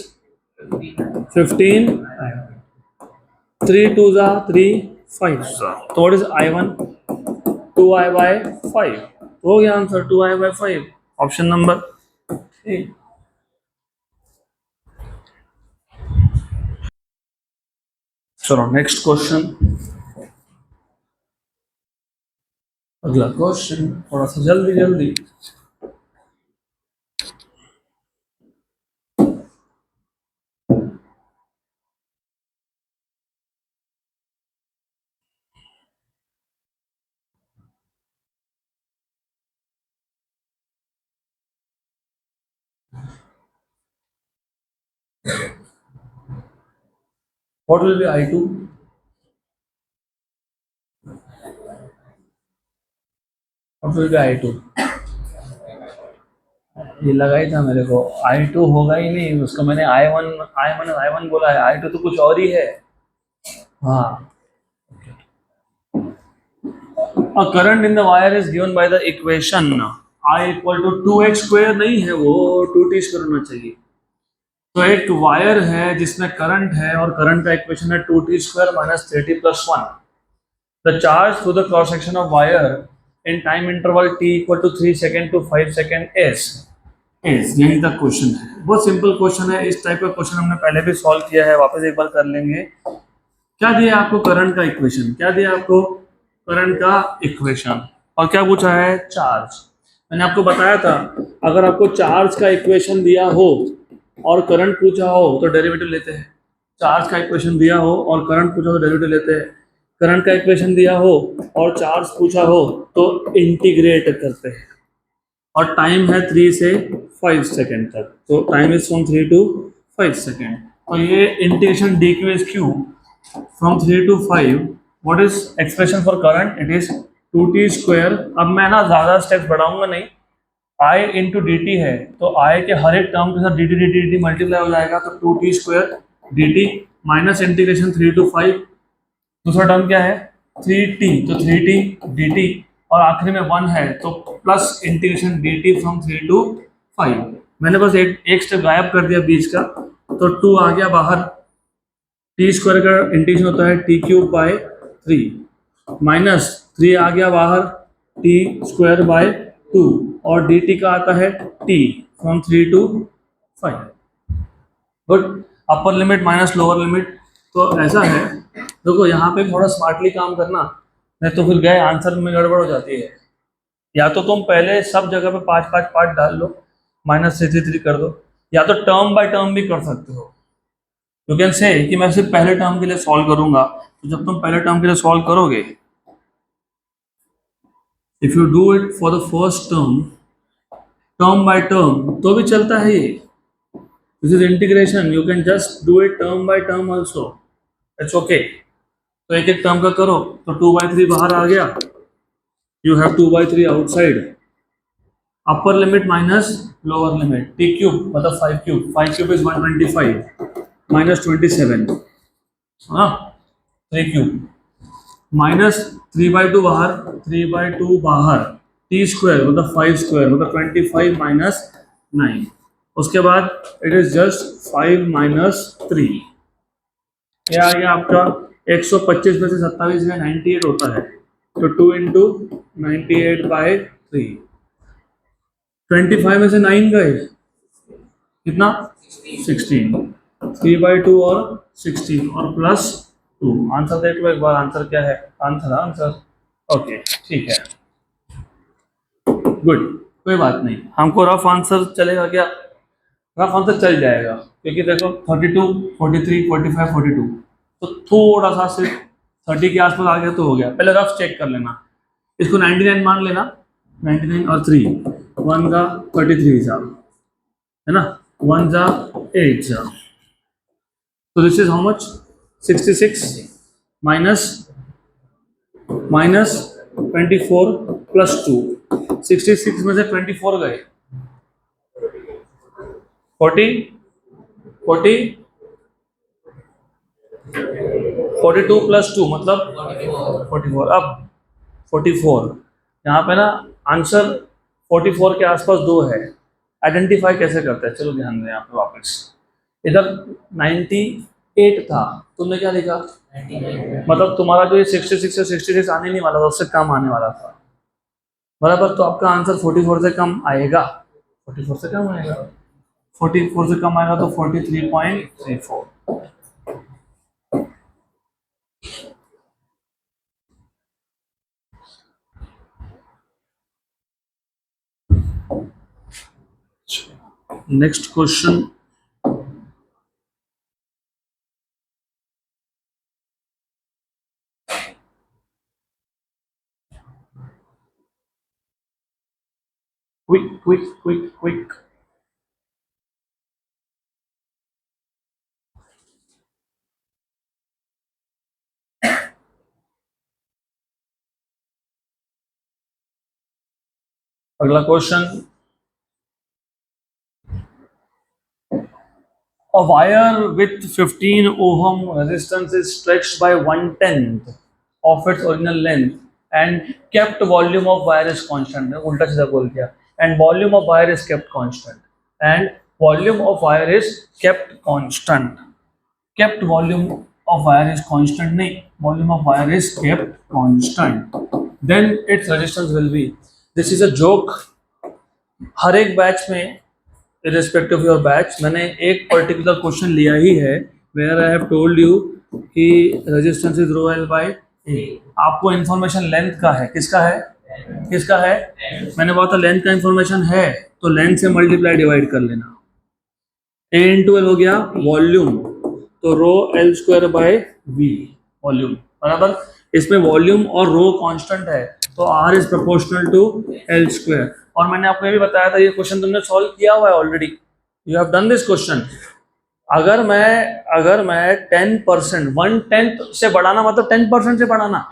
A: 15। 3 2 जा 3 5 जा। तो व्हाट इज i1? 2i/5। हो गया answer 2i/5, option number A. चलो नेक्स्ट क्वेश्चन। अगला क्वेश्चन थोड़ा सा जल्दी जल्दी। What will be I2? What will be I2? ये लगा ही था मेरे को, I2 होगा ही नहीं, उसको मैंने I1 बोला है, I2 तो कुछ और ही है। हाँ, a current in the wire is given by the equation I equal to 2h square, नहीं है वो 2t square होना चाहिए। तो एक वायर है जिसमें करंट है और करंट का इक्वेशन है 2t square - 3t + 1। The charge through the cross section of wire in time interval t equal to 3 second to 5 second is यही तक क्वेश्चन है। बहुत सिंपल क्वेश्चन है। इस टाइप का क्वेश्चन हमने पहले भी सॉल्व किया है, वापस एक बार कर लेंगे। क्या दिया आपको? करंट का इक्वेशन। क्या दिया आपको? करंट का इक्वेशन। और क्या पूछा है? चार्ज। मैंने आपको बताया था अगर आपको चार्ज का इक्वेशन दिया हो और करंट पूछा हो तो डेरिवेटिव लेते हैं। चार्ज का इक्वेशन दिया हो और करंट पूछा हो तो डेरिवेटिव लेते हैं। करंट का इक्वेशन दिया हो और चार्ज पूछा हो तो इंटीग्रेट करते हैं। और टाइम है 3 से 5 सेकेंड तक, तो time is from 3 to 5 second. और ये integration D Q is Q from 3 to 5। What is expression for current? It is 2t²। अब मैं ना ज़्यादा स्टेप्स बढ़ाऊंगा नहीं। आई इंटू डी टी है तो आई के हर एक टर्म के साथ D T D T D T multiply हो जाएगा, तो 2t² D T minus integration 3 to 5। दूसरा टर्म क्या है? 3t, तो 3t dt और आखिरी में 1 है तो plus integration dt from 3 to 5। मैंने बस एक स्टेप गायब कर दिया बीच का, तो 2 आ गया बाहर। t² का इंटीग्रेशन होता है t³/3 माइनस 3 आ गया बाहर t²/2 और dt का आता है t from 3 to 5। Good. Upper limit minus lower limit. तो ऐसा है, देखो यहाँ पे थोड़ा स्मार्टली काम करना, नहीं तो फिर गए आंसर में गड़बड़ हो जाती है। या तो तुम पहले सब जगह पे 5-5 पार्ट डाल लो, -3 कर दो, या तो टर्म बाय टर्म भी कर सकते हो। यू कैन से कि मैं सिर्फ पहले टर्म के लिए सॉल्व करूंगा, तो जब तुम पहले टर्म के लिए सॉल्व करोगे, if you do it for the first term term by term तो भी चलता है ये। This is integration, you can just do it term by term also, it's okay. तो एक एक टर्म का करो, तो 2/3 बाहर आ गया, you have 2/3 outside. Upper limit minus lower limit, t³ मतलब 5³ 5³ इज 125 माइनस 27, हाँ 3³ माइनस 3/2 बाहर, 3/2 बाहर, t² मतलब 5² मतलब 25 माइनस 9। उसके बाद इट इज जस्ट 5 माइनस 3। ये आ गया आपका 125 में से 27 में 98 होता है, तो 2 इंटू 98/3। 25 में से 9 गए, कितना? 16। 3/2 और 16 और प्लस 2। आंसर देख लो एक बार, आंसर क्या है? आंसर ओके, ठीक है, गुड। कोई बात नहीं, हमको रफ आंसर चलेगा क्या? रफ आंसर चल जाएगा, क्योंकि देखो 32, 43, 45, 42, तो थोड़ा सा सिर्फ 30 के आसपास आ गया तो हो गया। पहले रफ चेक कर लेना, इसको 99 मान लेना, 99 और 3 1 का 33 जा, है ना, 1 जा 8 जा, तो this is how much? 66 minus 24 plus 2। 66 में से 24 गए, 40 42 प्लस 2 मतलब 44। अब 44 यहाँ पे ना आंसर 44 के आसपास 2 है। आइडेंटिफाई कैसे करते हैं? चलो ध्यान दें यहाँ पे वापस। इधर 98 था, तुमने क्या लिखा? मतलब तुम्हारा जो ये 66 से 66 आने नहीं वाला था, उससे कम आने वाला था, बराबर। तो आपका आंसर 44 से कम आएगा, 44 से कम आएगा, 44 से कम आएगा तो 43.34। Next question, quick. अगला question, a wire with 15 ohm resistance is stretched by 1/10 of its original length and kept volume of wire is constant. उल्टा सीधा बोल दिया, and volume of wire is kept constant, and volume of wire is kept constant. Kept volume of wire is constant नहीं, volume of wire is kept constant, then its resistance will be, this is a joke। हर एक batch में irrespective of your batch मैंने एक particular question लिया ही है, where I have told you कि resistance is rho L by आपको information length का है, किसका है, किसका है, मैंने बोला था लेंथ का इंफॉर्मेशन है तो लेंथ से मल्टीप्लाई डिवाइड कर लेना। ए इंटू एल हो गया वॉल्यूम, तो rho L square by V volume बराबर। इसमें वॉल्यूम और रो कांस्टेंट है तो R is proportional to L square. और मैंने आपको ये भी बताया था ये क्वेश्चन तुमने सॉल्व किया हुआ है already, you have done this question. अगर मैं 10% 1/10 से बढ़ाना मतलब 10% से बढ़ाना,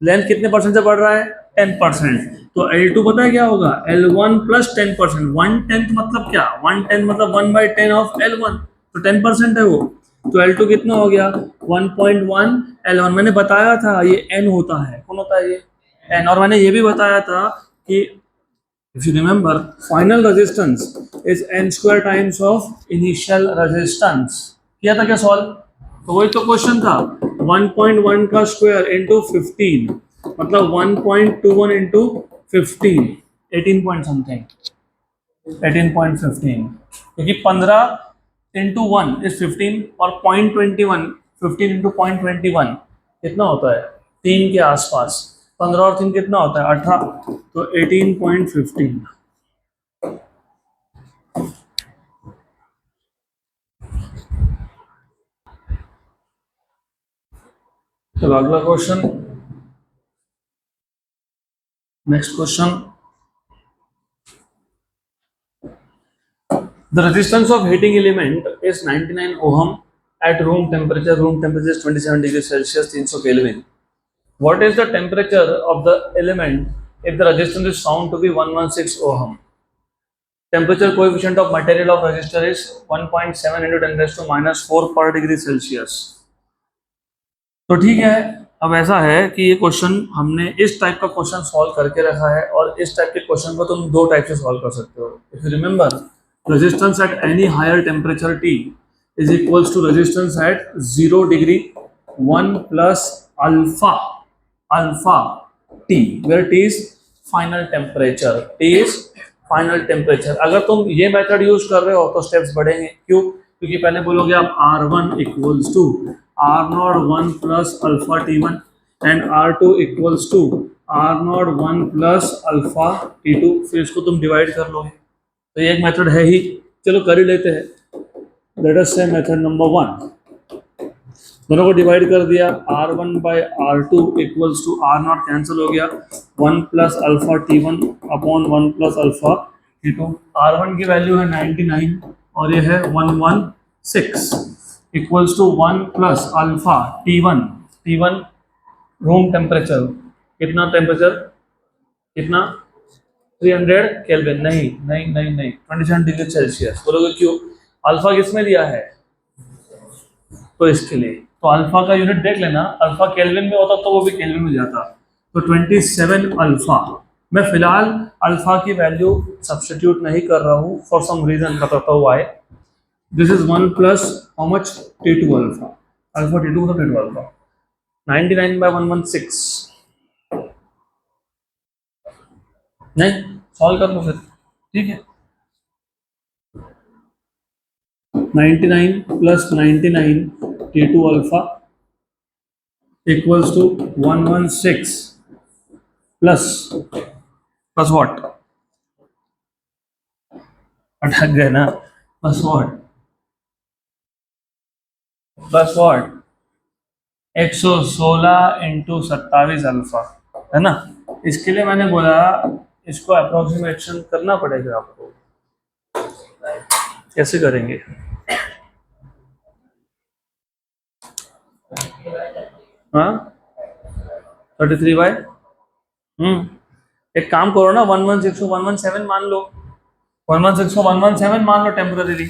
A: लेंथ कितने परसेंट से बढ़ रहा है 10%, तो L2 पता है क्या होगा L1 प्लस 10%। 1/10 मतलब क्या, 1/10 मतलब 1/10 ऑफ L1, तो 10% है वो, तो L2 कितना हो गया 1.1 L1। मैंने बताया था ये N होता है, कौन होता है ये N। और मैंने ये भी बताया था कि if you remember final resistance is n square times of initial resistance। किया था क्या सॉल्व, तो वही तो क्वेश्चन था 1.1 का स्क्वायर इंटू 15 मतलब 1.21 इंटू 15 18 पॉइंट समथिंग 18.15, क्योंकि 15 इंटू 1 इज 15 और 0.21 15 इंटू 0.21 कितना होता है 3 के आसपास, 15 और 3 कितना होता है 18, तो 18.15। चलो अगला question, next question, the resistance of heating element is 99 ohm at room temperature is 27 degrees Celsius 300 Kelvin. What is the temperature of the element if the resistance is found to be 116 ohm? Temperature coefficient of material of resistor is 1.7 into 10 raised to minus 4 per degree Celsius। तो ठीक है, अब ऐसा है कि ये question हमने इस टाइप का क्वेश्चन सॉल्व करके रखा है और इस टाइप के क्वेश्चन को तुम दो टाइप से सॉल्व कर सकते हो। If you remember resistance at any higher temperature T is equals to resistance at 0 degree 1 plus alpha T, where T is final temperature, T is final temperature। अगर तुम ये मेथड यूज कर रहे हो तो स्टेप्स बढ़ेंगे, क्यों, क्योंकि पहले बोलोगे आप R1 equals to R01 plus alpha T1 and R2 equals to R01 plus alpha T2, फिर इसको तुम डिवाइड कर लोगे, तो ये एक मेथड है ही, चलो कर ही लेते हैं। लेट अस से मेथड नंबर 1, दोनों को डिवाइड कर दिया, R1 by R2 equals to R0 cancel हो गया 1 plus alpha T1 upon 1 plus alpha T2। R1 की वैल्यू है 99 और ये है 116 equals to 1 plus alpha T1 room temperature, कितना टेम्परेचर, कितना 300 केल्विन, नहीं 27 डिग्री सेल्सियस। बोलोगे क्यों, अल्फा किसमें दिया है, तो इसके लिए, तो अल्फा का यूनिट देख लेना, अल्फा केल्विन में होता तो वो भी केल्विन में जाता, तो 27 अल्फा। मैं फिलहाल अल्फा की वैल्यू सब्स्टिट्यूट नहीं कर रहा हूँ फॉर सम रीजन, बताता हूँ why. This is 1 plus how much T2 alpha, alpha T2 तो T2 अल्फा 99 बाय 116, नहीं सॉल्व कर लो फिर, ठीक है 99 plus 99 T2 alpha equals to 116 plus what, अटक गए ना, प्लस व्हाट 116 इंटू 27 अल्फा, है ना। इसके लिए मैंने बोला इसको अप्रोक्सीमेशन करना पड़ेगा आपको, कैसे करेंगे, हाँ 33 बाय एक काम करो ना 116 को 117 मान लो, 116 को 117 मान लो टेम्पररी,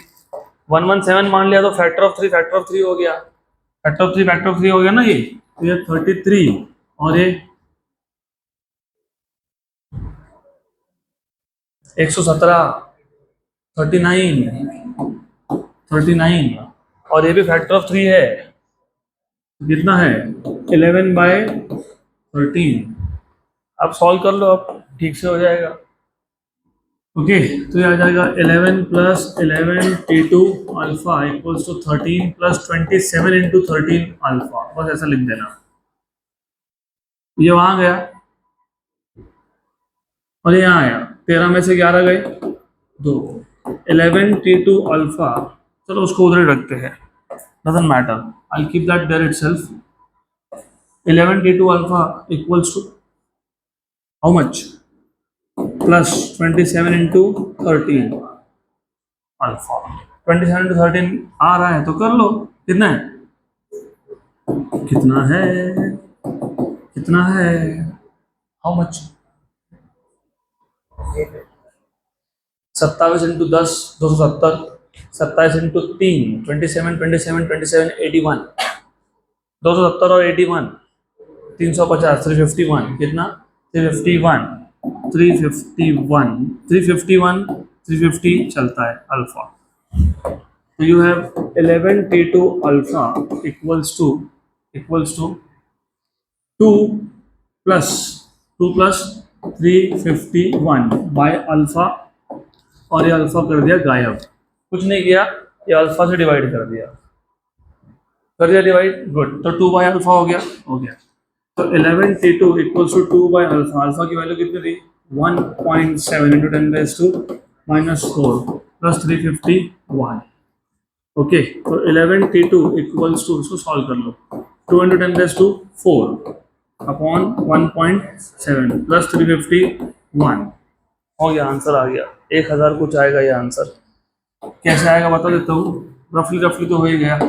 A: 117 मान लिया तो फैक्टर ऑफ 3 हो गया, फैक्टर ऑफ 3 हो गया ना, ये तो ये 33 और ये 117 39 और ये भी फैक्टर ऑफ 3 है, कितना है 11 बाय 13। अब सॉल्व कर लो, अब ठीक से हो जाएगा। ओके तो ये आ जाएगा 11 plus 11 T2 alpha equals to 13 plus 27 into 13 alpha, बस ऐसा लिख देना। ये वहां गया और ये यहाँ आया, 13 में से 11 गए 2, 11T2 अल्फा, चलो उसको उधर ही रखते हैं, doesn't matter, I keep that there itself. 11T2 alpha equals to how much, plus 27 into 13 alpha. 27 into 13 आ रहा है तो कर लो, कितना है, कितना है, कितना है, हाउ मच, 27 इंटू 10 270, 27 इंटू 3 27 27 27 81, 270 और 81 350 351, कितना 351 351 351 350 चलता है अल्फा। तो you have 11T2 alpha equals to 2 plus 351 by alpha, और ये अल्फा कर दिया गायब, कुछ नहीं किया, ये अल्फा से डिवाइड कर दिया डिवाइड, गुड। तो 2 बाय अल्फा हो गया तो 11T2 equals to 2 by alpha, alpha की वैल्यू कितनी थी 1.7 इंटू 10⁻⁻4 प्लस 351, ओके। तो 11T2 इक्वल्स टू, इसको सॉल्व कर लो, 2 इंटू 10⁻4 अपॉन 1.7 प्लस 351, हो गया, आंसर आ गया, 1000 कुछ आएगा ये आंसर। कैसे आएगा बता देता हूँ, रफली तो हो ही गया,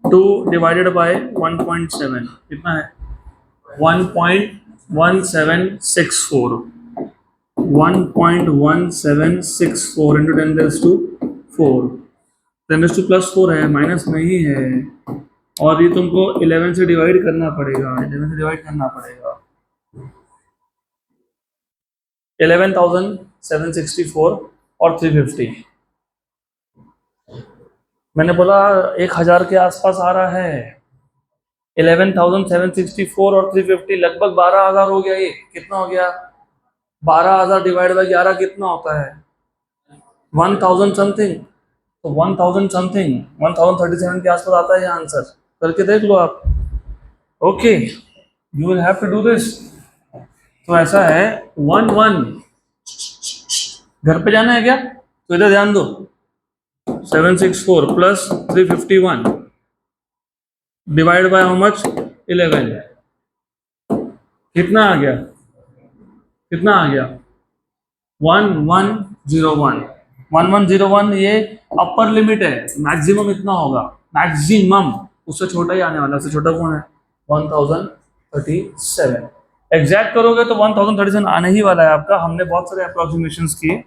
A: 2 डिवाइडेड बाय 1.7 कितना है 1.1764 1.1764 इंटू 10⁻4, 10⁻+4 है, माइनस नहीं है, और ये तुमको 11 से डिवाइड करना पड़ेगा, 11,764 और 350, मैंने बोला 1000 के आसपास आ रहा है, 11,764 और 350 लगभग 12,000 हो गया। ये कितना हो गया, 12,000 डिवाइड बाय 11 कितना होता है 1000 समथिंग, तो 1000 समथिंग 1037 के आसपास आता है ये आंसर, करके देख लो आप, okay, you will have to do this. तो ऐसा है 1 घर पे जाना है क्या, तो इधर ध्यान दो, 764 plus 351 divide by how much 11, कितना आ गया 1101 ये अपर लिमिट है, मैक्सिमम इतना होगा, मैक्सिमम, उससे छोटा ही आने वाला, उससे छोटा कौन है 1037, एग्जैक्ट करोगे तो 1037 आने ही वाला है आपका, हमने बहुत सारे अप्रोक्सीमेशंस किए,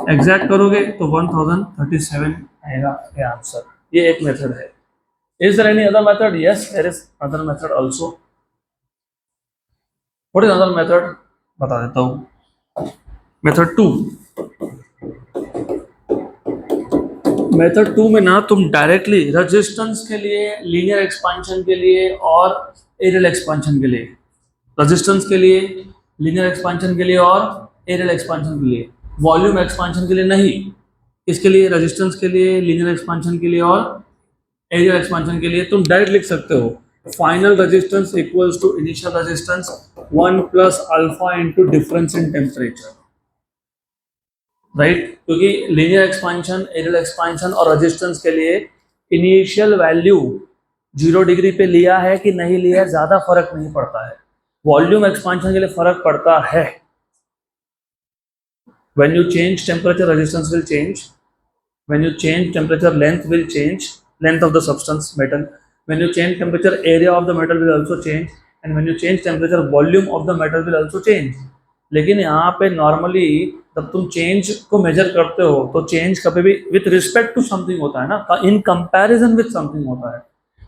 A: एग्जैक्ट करोगे तो 1037 आएगा ये आंसर। ये एक मेथड है। Is there any other method, yes there is other method also. What is other method, बता देता हूँ, मेथड 2 में ना तुम डायरेक्टली रेजिस्टेंस के लिए, लीनियर एक्सपेंशन के लिए और एरियल एक्सपेंशन के लिए, रेजिस्टेंस के लिए, लीनियर एक्सपेंशन के लिए और एरियल एक्सपेंशन के लिए, वॉल्यूम एक्सपेंशन के लिए नहीं, इसके लिए रेजिस्टेंस के लिए, लीनियर एक्सपेंशन के लिए और एरियल एक्सपेंशन के लिए तुम डायरेक्ट लिख सकते हो, final resistance equals to initial resistance 1 plus alpha into difference in temperature, right, क्योंकि लीनियर एक्सपेंशन, एरियल एक्सपेंशन और रेजिस्टेंस के लिए इनिशियल वैल्यू 0 डिग्री पे लिया है कि नहीं लिया है ज्यादा फर्क नहीं पड़ता है, वॉल्यूम एक्सपेंशन के लिए फर्क पड़ता है। When you change temperature, resistance will change. When you change temperature, length will change, length of the substance metal. When you change temperature, area of the metal will also change, and when you change temperature, volume of the metal will also change. लेकिन यहाँ पे normally जब तुम change को major करते हो तो change कभी भी विथ रिस्पेक्ट टू समथिंग होता है ना, इन कंपैरिजन विथ समथिंग होता है,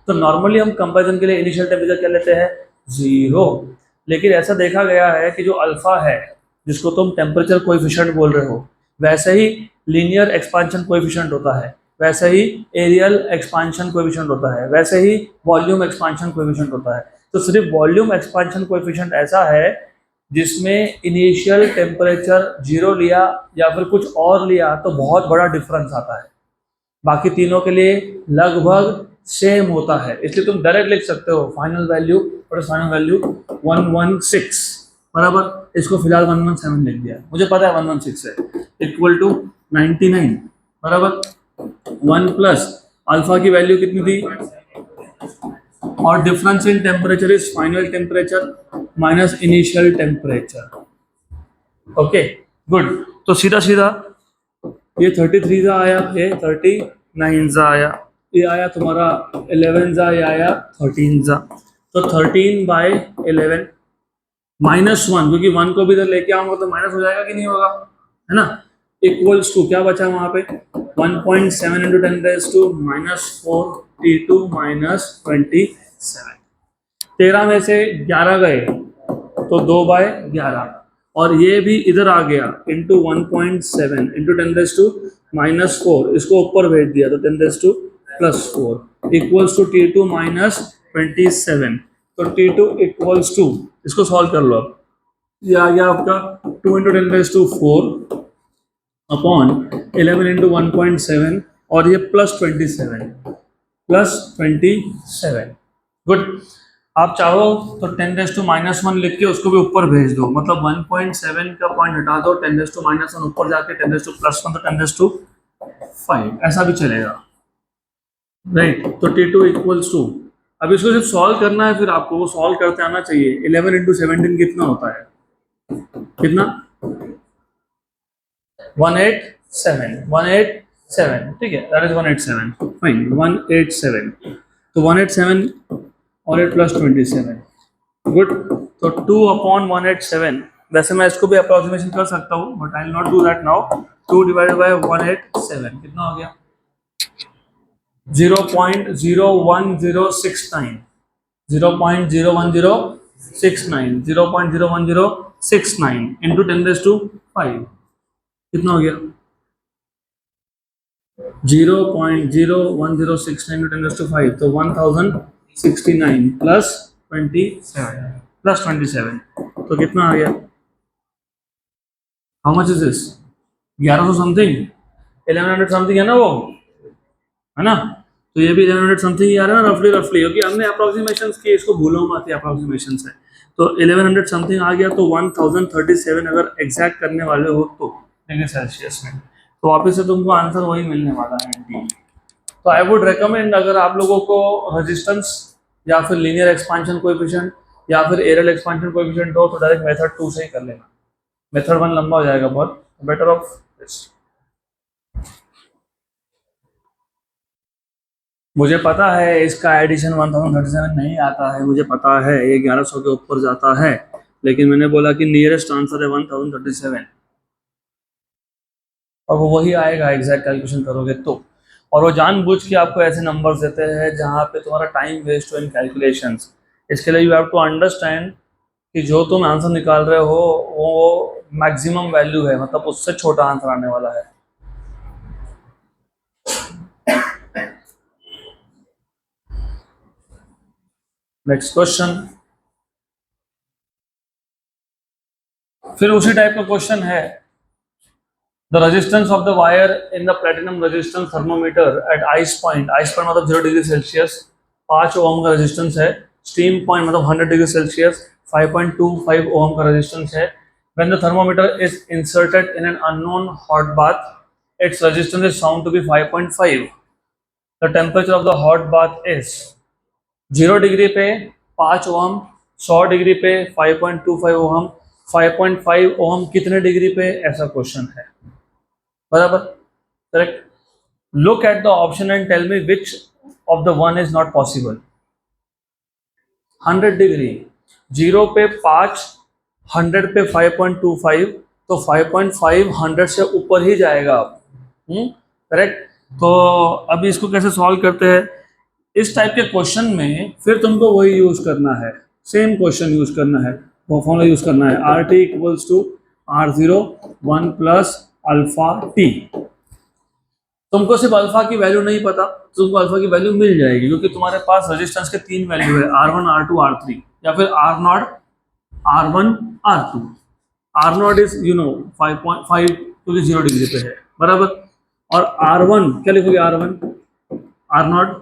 A: तो नॉर्मली हम कंपैरिजन के लिए इनिशियल टेम्परेचर क्या लेते हैं 0, लेकिन ऐसा देखा गया है कि जो अल्फा है जिसको तुम टेम्परेचर कोएफिशिएंट बोल रहे हो, वैसे ही लीनियर एक्सपेंशन कोएफिशिएंट होता है, वैसे ही एरियल एक्सपेंशन कोएफिशिएंट होता है, वैसे ही वॉल्यूम एक्सपेंशन कोएफिशिएंट होता है। तो सिर्फ वॉल्यूम एक्सपेंशन कोएफिशिएंट ऐसा है जिसमें इनिशियल टेम्परेचर 0 लिया या फिर कुछ और लिया तो बहुत बड़ा डिफरेंस आता है, बाकी तीनों के लिए लगभग सेम होता है, इसलिए तुम डायरेक्ट लिख सकते हो फाइनल वैल्यू, और फाइनल वैल्यू 116 बराबर, इसको फिलहाल 117 लिख दिया, मुझे पता है 116 है, इक्वल टू 99 बराबर 1 प्लस अल्फा की वैल्यू कितनी थी, और difference in temperature is final temperature minus initial temperature. Okay good, तो सीधा सीधा ये 33 जा आया, ये 39 जा आया, ये आया तुम्हारा 11 जा, ये आया 13 जा, तो 13/11 -1, क्योंकि 1 को भी इधर लेके आऊंगा तो माइनस हो जाएगा कि नहीं होगा, है ना, इक्वल्स टू क्या बचा वहां पे 1.7 इंटू 10⁻⁻4 T2 -27, 13 में से 11 गए तो 2/11, और ये भी इधर आ गया इंटू 1.7 इंटू 10⁻⁻4, इसको ऊपर भेज दिया तो 10⁻+4 इक्वल्स टू T2 -27, तो T2 इक्वल्स टू, इसको सॉल्व कर लो, अब ये आ गया आपका 2 इंटू 10⁻4 अपॉन 11 इंटू 1.7, और ये +27 गुड। आप चाहो तो 10⁻⁻1 लिख के उसको भी ऊपर भेज दो, मतलब 1.7 का पॉइंट हटा दो, 10⁻⁻1 ऊपर जाके 10⁻+1 तो 10⁻5, ऐसा भी चलेगा, राइट। तो T2 इक्वल्स टू, अब इसको सिर्फ सॉल्व करना है, फिर आपको वो सॉल्व करते आना चाहिए। 11 इंटू 17 कितना होता है, कितना 187, ठीक है, दैट इज 187, फाइन 187, तो 187 और 8 + 27 गुड, तो 2/187, वैसे मैं इसको भी अप्रोक्सीमेशन कर सकता हूँ but I will not do that now, 2 divided by 187 कितना हो गया 0.01069, 0.01069 इंटू 10⁻5 कितना हो गया 0.01069 इंटू 10⁻5, तो 1069 +27 तो कितना आ गया, how much is this 1100 something, 1100 something है ना वो, है ना, तो ये भी 1100 समथिंग ही आ रहा है ना, रफली, क्योंकि हमने अप्रोक्सीमेशंस किए, इसको भूलो मत, अप्रोक्सीमेशंस है, तो 1100 समथिंग आ गया, तो 1037 अगर एग्जैक्ट करने वाले हो तो डिग्री सेल्सियस में, तो वापस से तुमको आंसर वही मिलने वाला है डी। तो आई वुड रेकमेंड, अगर आप लोगों को रेजिस्टेंस या फिर लीनियर एक्सपांशन कोएफिशिएंट या फिर एरियल एक्सपांशन कोएफिशिएंट हो तो डायरेक्ट मेथड 2 से ही कर लेना, मेथड 1 लंबा हो जाएगा बहुत, बेटर ऑफ दिस। मुझे पता है इसका एडिशन 1037 नहीं आता है, मुझे पता है ये 1100 के ऊपर जाता है, लेकिन मैंने बोला कि नियरेस्ट आंसर है 1037, और वो वही आएगा एग्जैक्ट कैलकुलेशन करोगे तो, और वो जानबूझ के आपको ऐसे नंबर्स देते हैं जहाँ पे तुम्हारा टाइम वेस्ट हो इन कैलकुलेशंस। इसके लिए यू हैव टू अंडरस्टैंड कि जो तुम आंसर निकाल रहे हो वो मैक्सिमम वैल्यू है, मतलब उससे छोटा आंसर आने वाला है। नेक्स्ट क्वेश्चन, फिर उसी टाइप का क्वेश्चन है, the resistance of the wire in the platinum resistance thermometer at ice point मतलब 0 डिग्री सेल्सियस 5 ओम का रेजिस्टेंस है, स्टीम पॉइंट मतलब 100 डिग्री सेल्सियस 5.25 ओम का रेजिस्टेंस है। When the thermometer is inserted in an unknown hot bath its resistance is found to be 5.5, the temperature of the hot bath is 0 degree पे 5 ओम, 100 degree पे 5.25 ओम, 5.5 ओम कितने degree पे, ऐसा question है, बराबर, correct. Look at the option and tell me which of the one is not possible. 100 degree, 0 पे 5, 100 पे 5.25, तो 5.5 100 से ऊपर ही जाएगा अब, करेक्ट। तो अभी इसको कैसे सॉल्व करते हैं, इस टाइप के क्वेश्चन में फिर तुमको वही यूज करना है, सेम क्वेश्चन यूज करना है, वो फॉर्मूला यूज करना है, RT equals to R0 1 plus alpha T. तुमको सिर्फ अल्फा की वैल्यू नहीं पता, तुमको अल्फा की वैल्यू मिल जाएगी, क्योंकि तुम्हारे पास रेजिस्टेंस के 3 वैल्यू है, R1 R2 R3, या फिर R0 R1 R2। R0 is 5.5 क्योंकि 0 डिग्री पे है, बराबर, और R1 क्या लिखोगे, R1 R0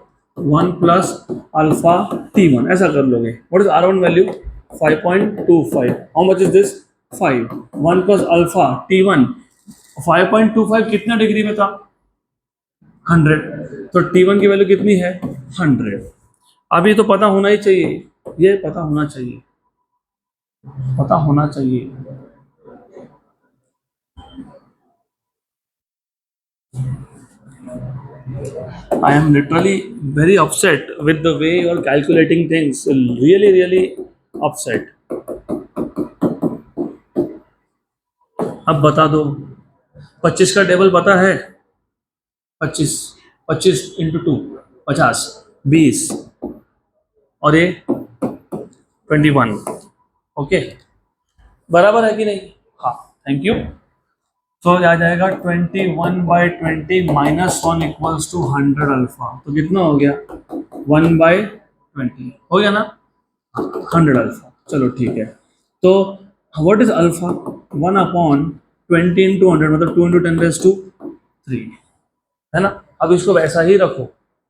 A: 1 plus alpha T1 ऐसा कर लोगे. What is R1 value? 5.25. How much is this? 5. 1 plus alpha T1 5.25 कितना डिग्री में था? 100. तो T1 की वैल्यू कितनी है? 100. अब ये तो पता होना ही चाहिए, ये पता होना चाहिए, पता होना चाहिए. I am literally very upset with the way you are calculating things. Really, really upset. अब बता दो, 25 का टेबल पता है? 25, 25 इंटू 2 50, 20 और ये 21. ओके, बराबर है कि नहीं? हाँ, थैंक यू. तो आ जाएगा 21/20 माइनस 1 इक्वल्स टू 100 अल्फा. तो कितना हो गया? 1/20 हो गया ना? 100 अल्फा. चलो ठीक है. तो व्हाट इज अल्फा? 1/20 इंटू 100 मतलब 2 इंटू 10⁻³ है ना? अब इसको वैसा ही रखो,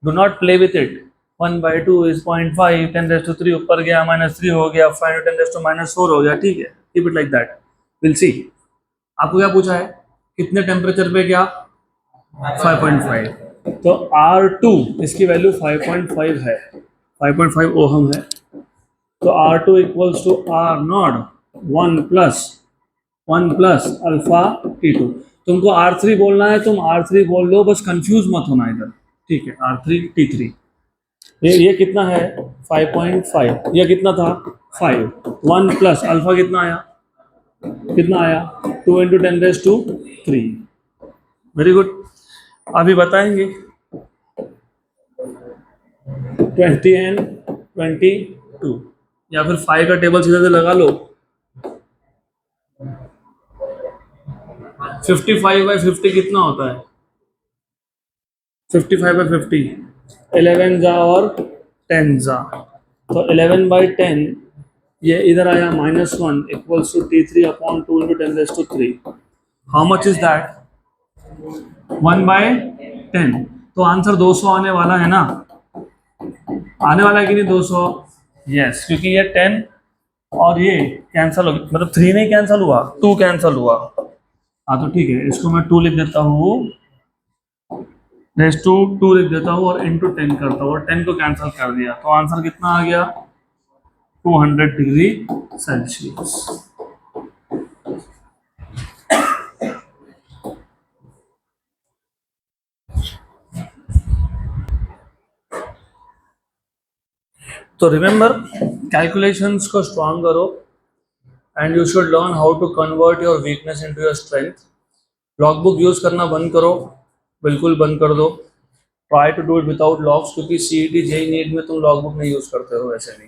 A: do not play with it. 1/2 is 0.5, 10⁻³ ऊपर गया, -3 हो गया, 5 इंटू 10⁻⁴ हो गया. ठीक है, keep it like that. Will see. आपको क्या पूछा है? कितने टेम्परेचर पे? क्या? 5.5. तो R2 इसकी वैल्यू 5.5 है, 5.5 ओहम है. तो R2 equals to R0 1 plus alpha T2. तुमको R3 बोलना है, तुम R3 बोल लो, बस कंफ्यूज मत होना इधर. ठीक है, R3 T3. ये कितना है? 5.5. ये कितना था? 5. 1 प्लस अल्फा कितना आया? 2 इंटू 10⁻³ वेरी गुड. अभी बताएंगे 20 एंड 22 या फिर 5 का टेबल सीधे से लगा लो. 55/50 कितना होता है? 55/50 11 जा और 10 जा. तो 11/10 ये इधर आया -1 equals to T3/2 into 10⁻³ how much is that? 1/10. तो आंसर 200 आने वाला है ना? आने वाला है कि नहीं 200? यस, क्योंकि ये 10 और ये कैंसिल हो गया, मतलब 3 नहीं कैंसिल हुआ, 2 कैंसिल हुआ. हाँ तो ठीक है, इसको मैं 2 लिख देता हूँ, रेस टू 2 लिख देता हूँ और इंटू 10 करता हूँ और 10 को कैंसिल कर दिया. तो आंसर कितना आ गया? 200 डिग्री सेल्सियस. तो रिमेंबर, कैलकुलेशंस को स्ट्रॉन्ग करो and you should learn how to convert your weakness into your strength. Log book use करना बंद करो, बिल्कुल बंद कर दो. Try to do it without logs, क्योंकि CET JEE नीट में तुम लॉग बुक नहीं यूज करते हो वैसे भी.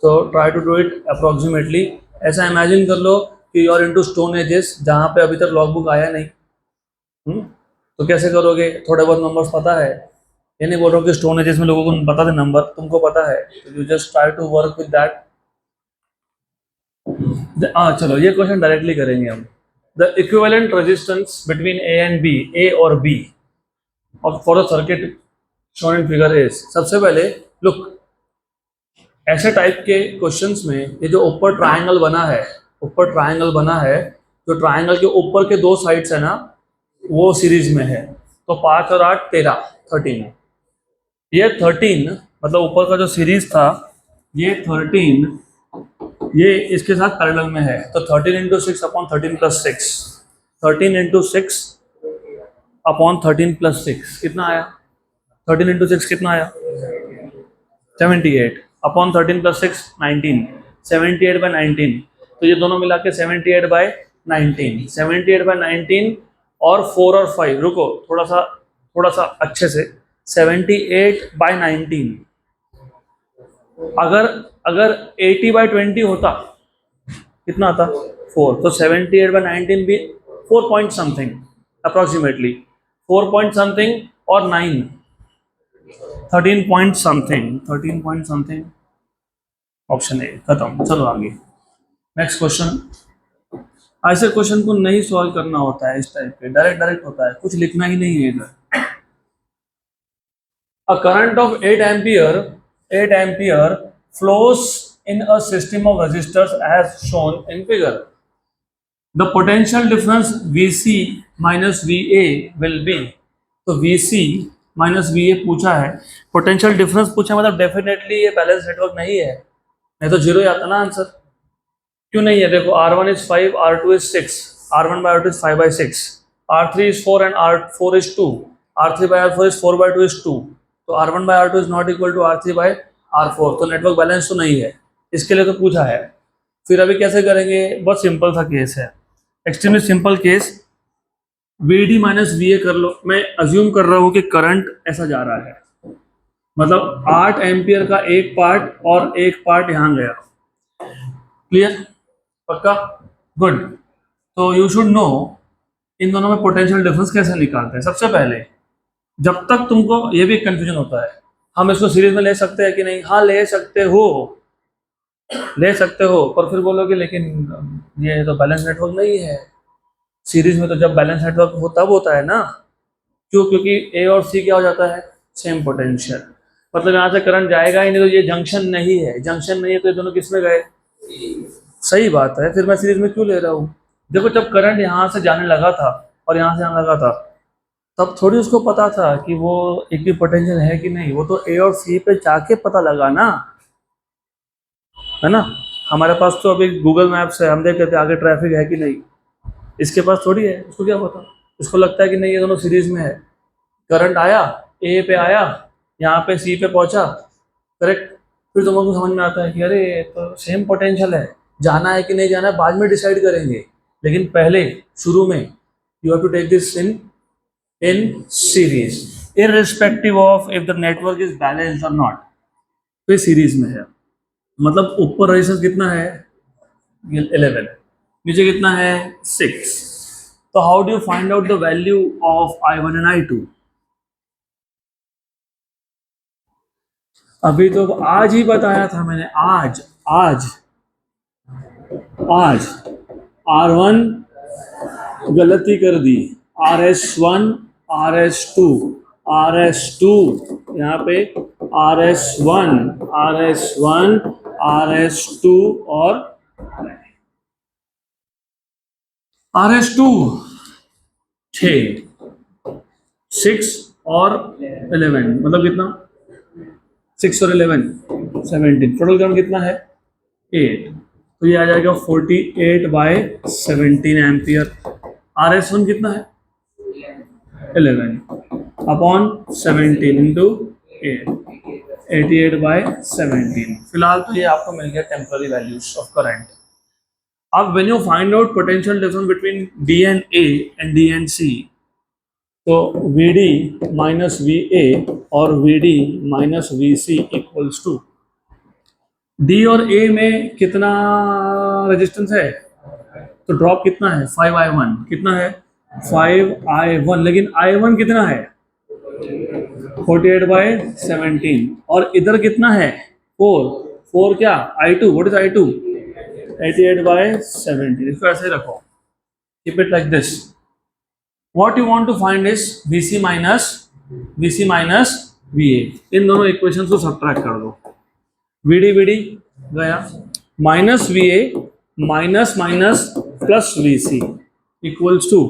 A: तो try to do it approximately. ऐसा इमेजिन कर लो कि you are into stone ages जहाँ पे अभी तक लॉग बुक आया नहीं. तो कैसे करोगे? थोड़े बहुत नंबर्स पता है, ये नहीं बोल रहा हूँ कि स्टोन एजेस में लोगों को पता थे नंबर, तुमको पता है, you just try to work with that. चलो ये क्वेश्चन डायरेक्टली करेंगे हम. The equivalent resistance between A and B, A और B और for the circuit shown in figure is. सबसे पहले लुक, ऐसे टाइप के क्वेश्चंस में ये जो ऊपर ट्रायंगल बना है, जो ट्रायंगल के ऊपर के 2 साइड्स है ना, वो सीरीज में है. तो 5 और 8 13, 13. ये 13 मतलब ऊपर का जो सीरीज था, ये 13 ये इसके साथ पैरेलल में है. तो 13 इंटू 6/13 + 6, 13 इंटू 6/13 + 6 कितना आया? 13 इंटू 6 कितना आया? 78/13 + 6 19, 78/19. तो ये दोनों मिला के 78/19, 78/19 और 4 और 5. रुको थोड़ा सा अच्छे से. 78/19. अगर 80/20 होता कितना आता? 4. तो 78/19 भी 4 point something, approximately 4 point something और 9 13 पॉइंट समथिंग. ऑप्शन ए खत्म. चलो आगे नेक्स्ट क्वेश्चन. ऐसे क्वेश्चन को नहीं सॉल्व करना होता है, इस टाइप के डायरेक्ट होता है, कुछ लिखना ही नहीं है इधर. A current of 8 ampere flows in a system of resistors as shown in figure. The potential difference VC minus VA will be, तो VC माइनस VA पूछा है, पोटेंशियल डिफरेंस पूछा, मतलब डेफिनेटली ये बैलेंस नेटवर्क नहीं है, नहीं तो जीरो ही आता ना आंसर। क्यों नहीं है? देखो R1 is 5, R2 is 6, R1 by R2 is 5 by 6, R3 is 4 and R4 is 2, R3 by R4 is 4 by 2 is 2, तो R1 by R2 is not equal to R3 by R4, तो network balance तो नहीं है, इसके लिए तो पूछा है। फिर अभी कैसे करेंगे? बहुत सिंपल सा केस है, extremely simple case. VD minus VA कर लो, मैं अज्यूम कर रहा हूँ कि करंट ऐसा जा रहा है, मतलब 8 एम्पियर का एक पार्ट और एक पार्ट यहाँ गया। क्लियर? पक्का? गुड। तो यू शुड नो इन दोनों में पोटेंशियल डिफरेंस कैसे निकालते हैं। सबसे पहले, जब तक तुमको ये भी कंफ्यूजन होता है, हम इसको सीरीज में ले सकते हैं कि नहीं? हाँ ले सकते हो, ले सकते हो, पर फिर बोलोगे लेकिन ये तो बैलेंस नेटवर्क नहीं है। सीरीज में तो जब बैलेंस नेटवर्क हो तब होता है ना। क्यों? क्योंकि ए और सी क्या हो जाता है? सेम पोटेंशियल, मतलब यहाँ से करंट जाएगा ही नहीं, तो ये जंक्शन नहीं है, जंक्शन नहीं है तो ये दोनों किस में गए? सही बात है, फिर मैं सीरीज में क्यों ले रहा हूँ? देखो जब करंट यहाँ से जाने लगा था और यहाँ से आने लगा था, तब थोड़ी उसको पता था कि वो एक पोटेंशियल है कि नहीं, वो तो ए और सी पे जाके पता लगा ना, है ना। हमारे पास तो अभी गूगल मैप्स है, हम देख लेते आगे ट्रैफिक है कि नहीं, इसके पास थोड़ी है, उसको क्या पता? उसको लगता है कि नहीं ये दोनों सीरीज में है, करंट आया ए पे, आया यहाँ पे सी पे पहुंचा, करेक्ट। फिर तुम लोगों को समझ में आता है कि अरे तो सेम पोटेंशियल है, जाना है कि नहीं जाना है बाद में डिसाइड करेंगे, लेकिन पहले शुरू में you have to take this in series, irrespective of if the network is balanced और नॉट। तो सीरीज में है, मतलब ऊपर रेजिस्टेंस कितना है? 11, नीचे कितना है? 6। तो how do you find out the value of I1 and I2? अभी तो आज ही बताया था मैंने, आज R1 गलती कर दी, RS1, RS2, RS2 यहाँ पे RS1, RS2 और RS2 6 और 11, मतलब कितना? 6 और 11 17, टोटल करंट कितना है? 8, तो ये आ जाएगा 48 बाय 17 एम्पियर। RS1 कितना है? 11 अपॉन 17 इंटू 8, 88 बाय 17। फिलहाल तो ये आपको मिल गया टेम्पररी वैल्यूज ऑफ करंट। अब when you find out potential difference between D and A and D and C, तो VD माइनस VA और VD minus VC equals to, D और A में कितना रेजिस्टेंस है? तो ड्रॉप कितना है? 5I1, कितना है? 5I1, लेकिन I1 कितना है? 48 बाय 17, और इधर कितना है? 4 क्या? I2, what is I2? 88 bye 17। इसको ऐसे ही रखो, keep it like this. What you want to find is VC minus VA। इन दोनों इक्वेशंस को सब्ट्रैक्ट कर दो, VD गया, minus VA minus plus VC equals to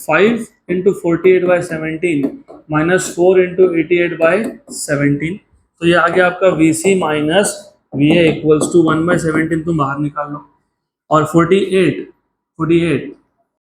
A: 5 into 48 by 17 minus 4 into 88 by 17। तो ये आ गया आपका VC minus VA equals to 1/17, तुम बाहर निकाल लो, और 48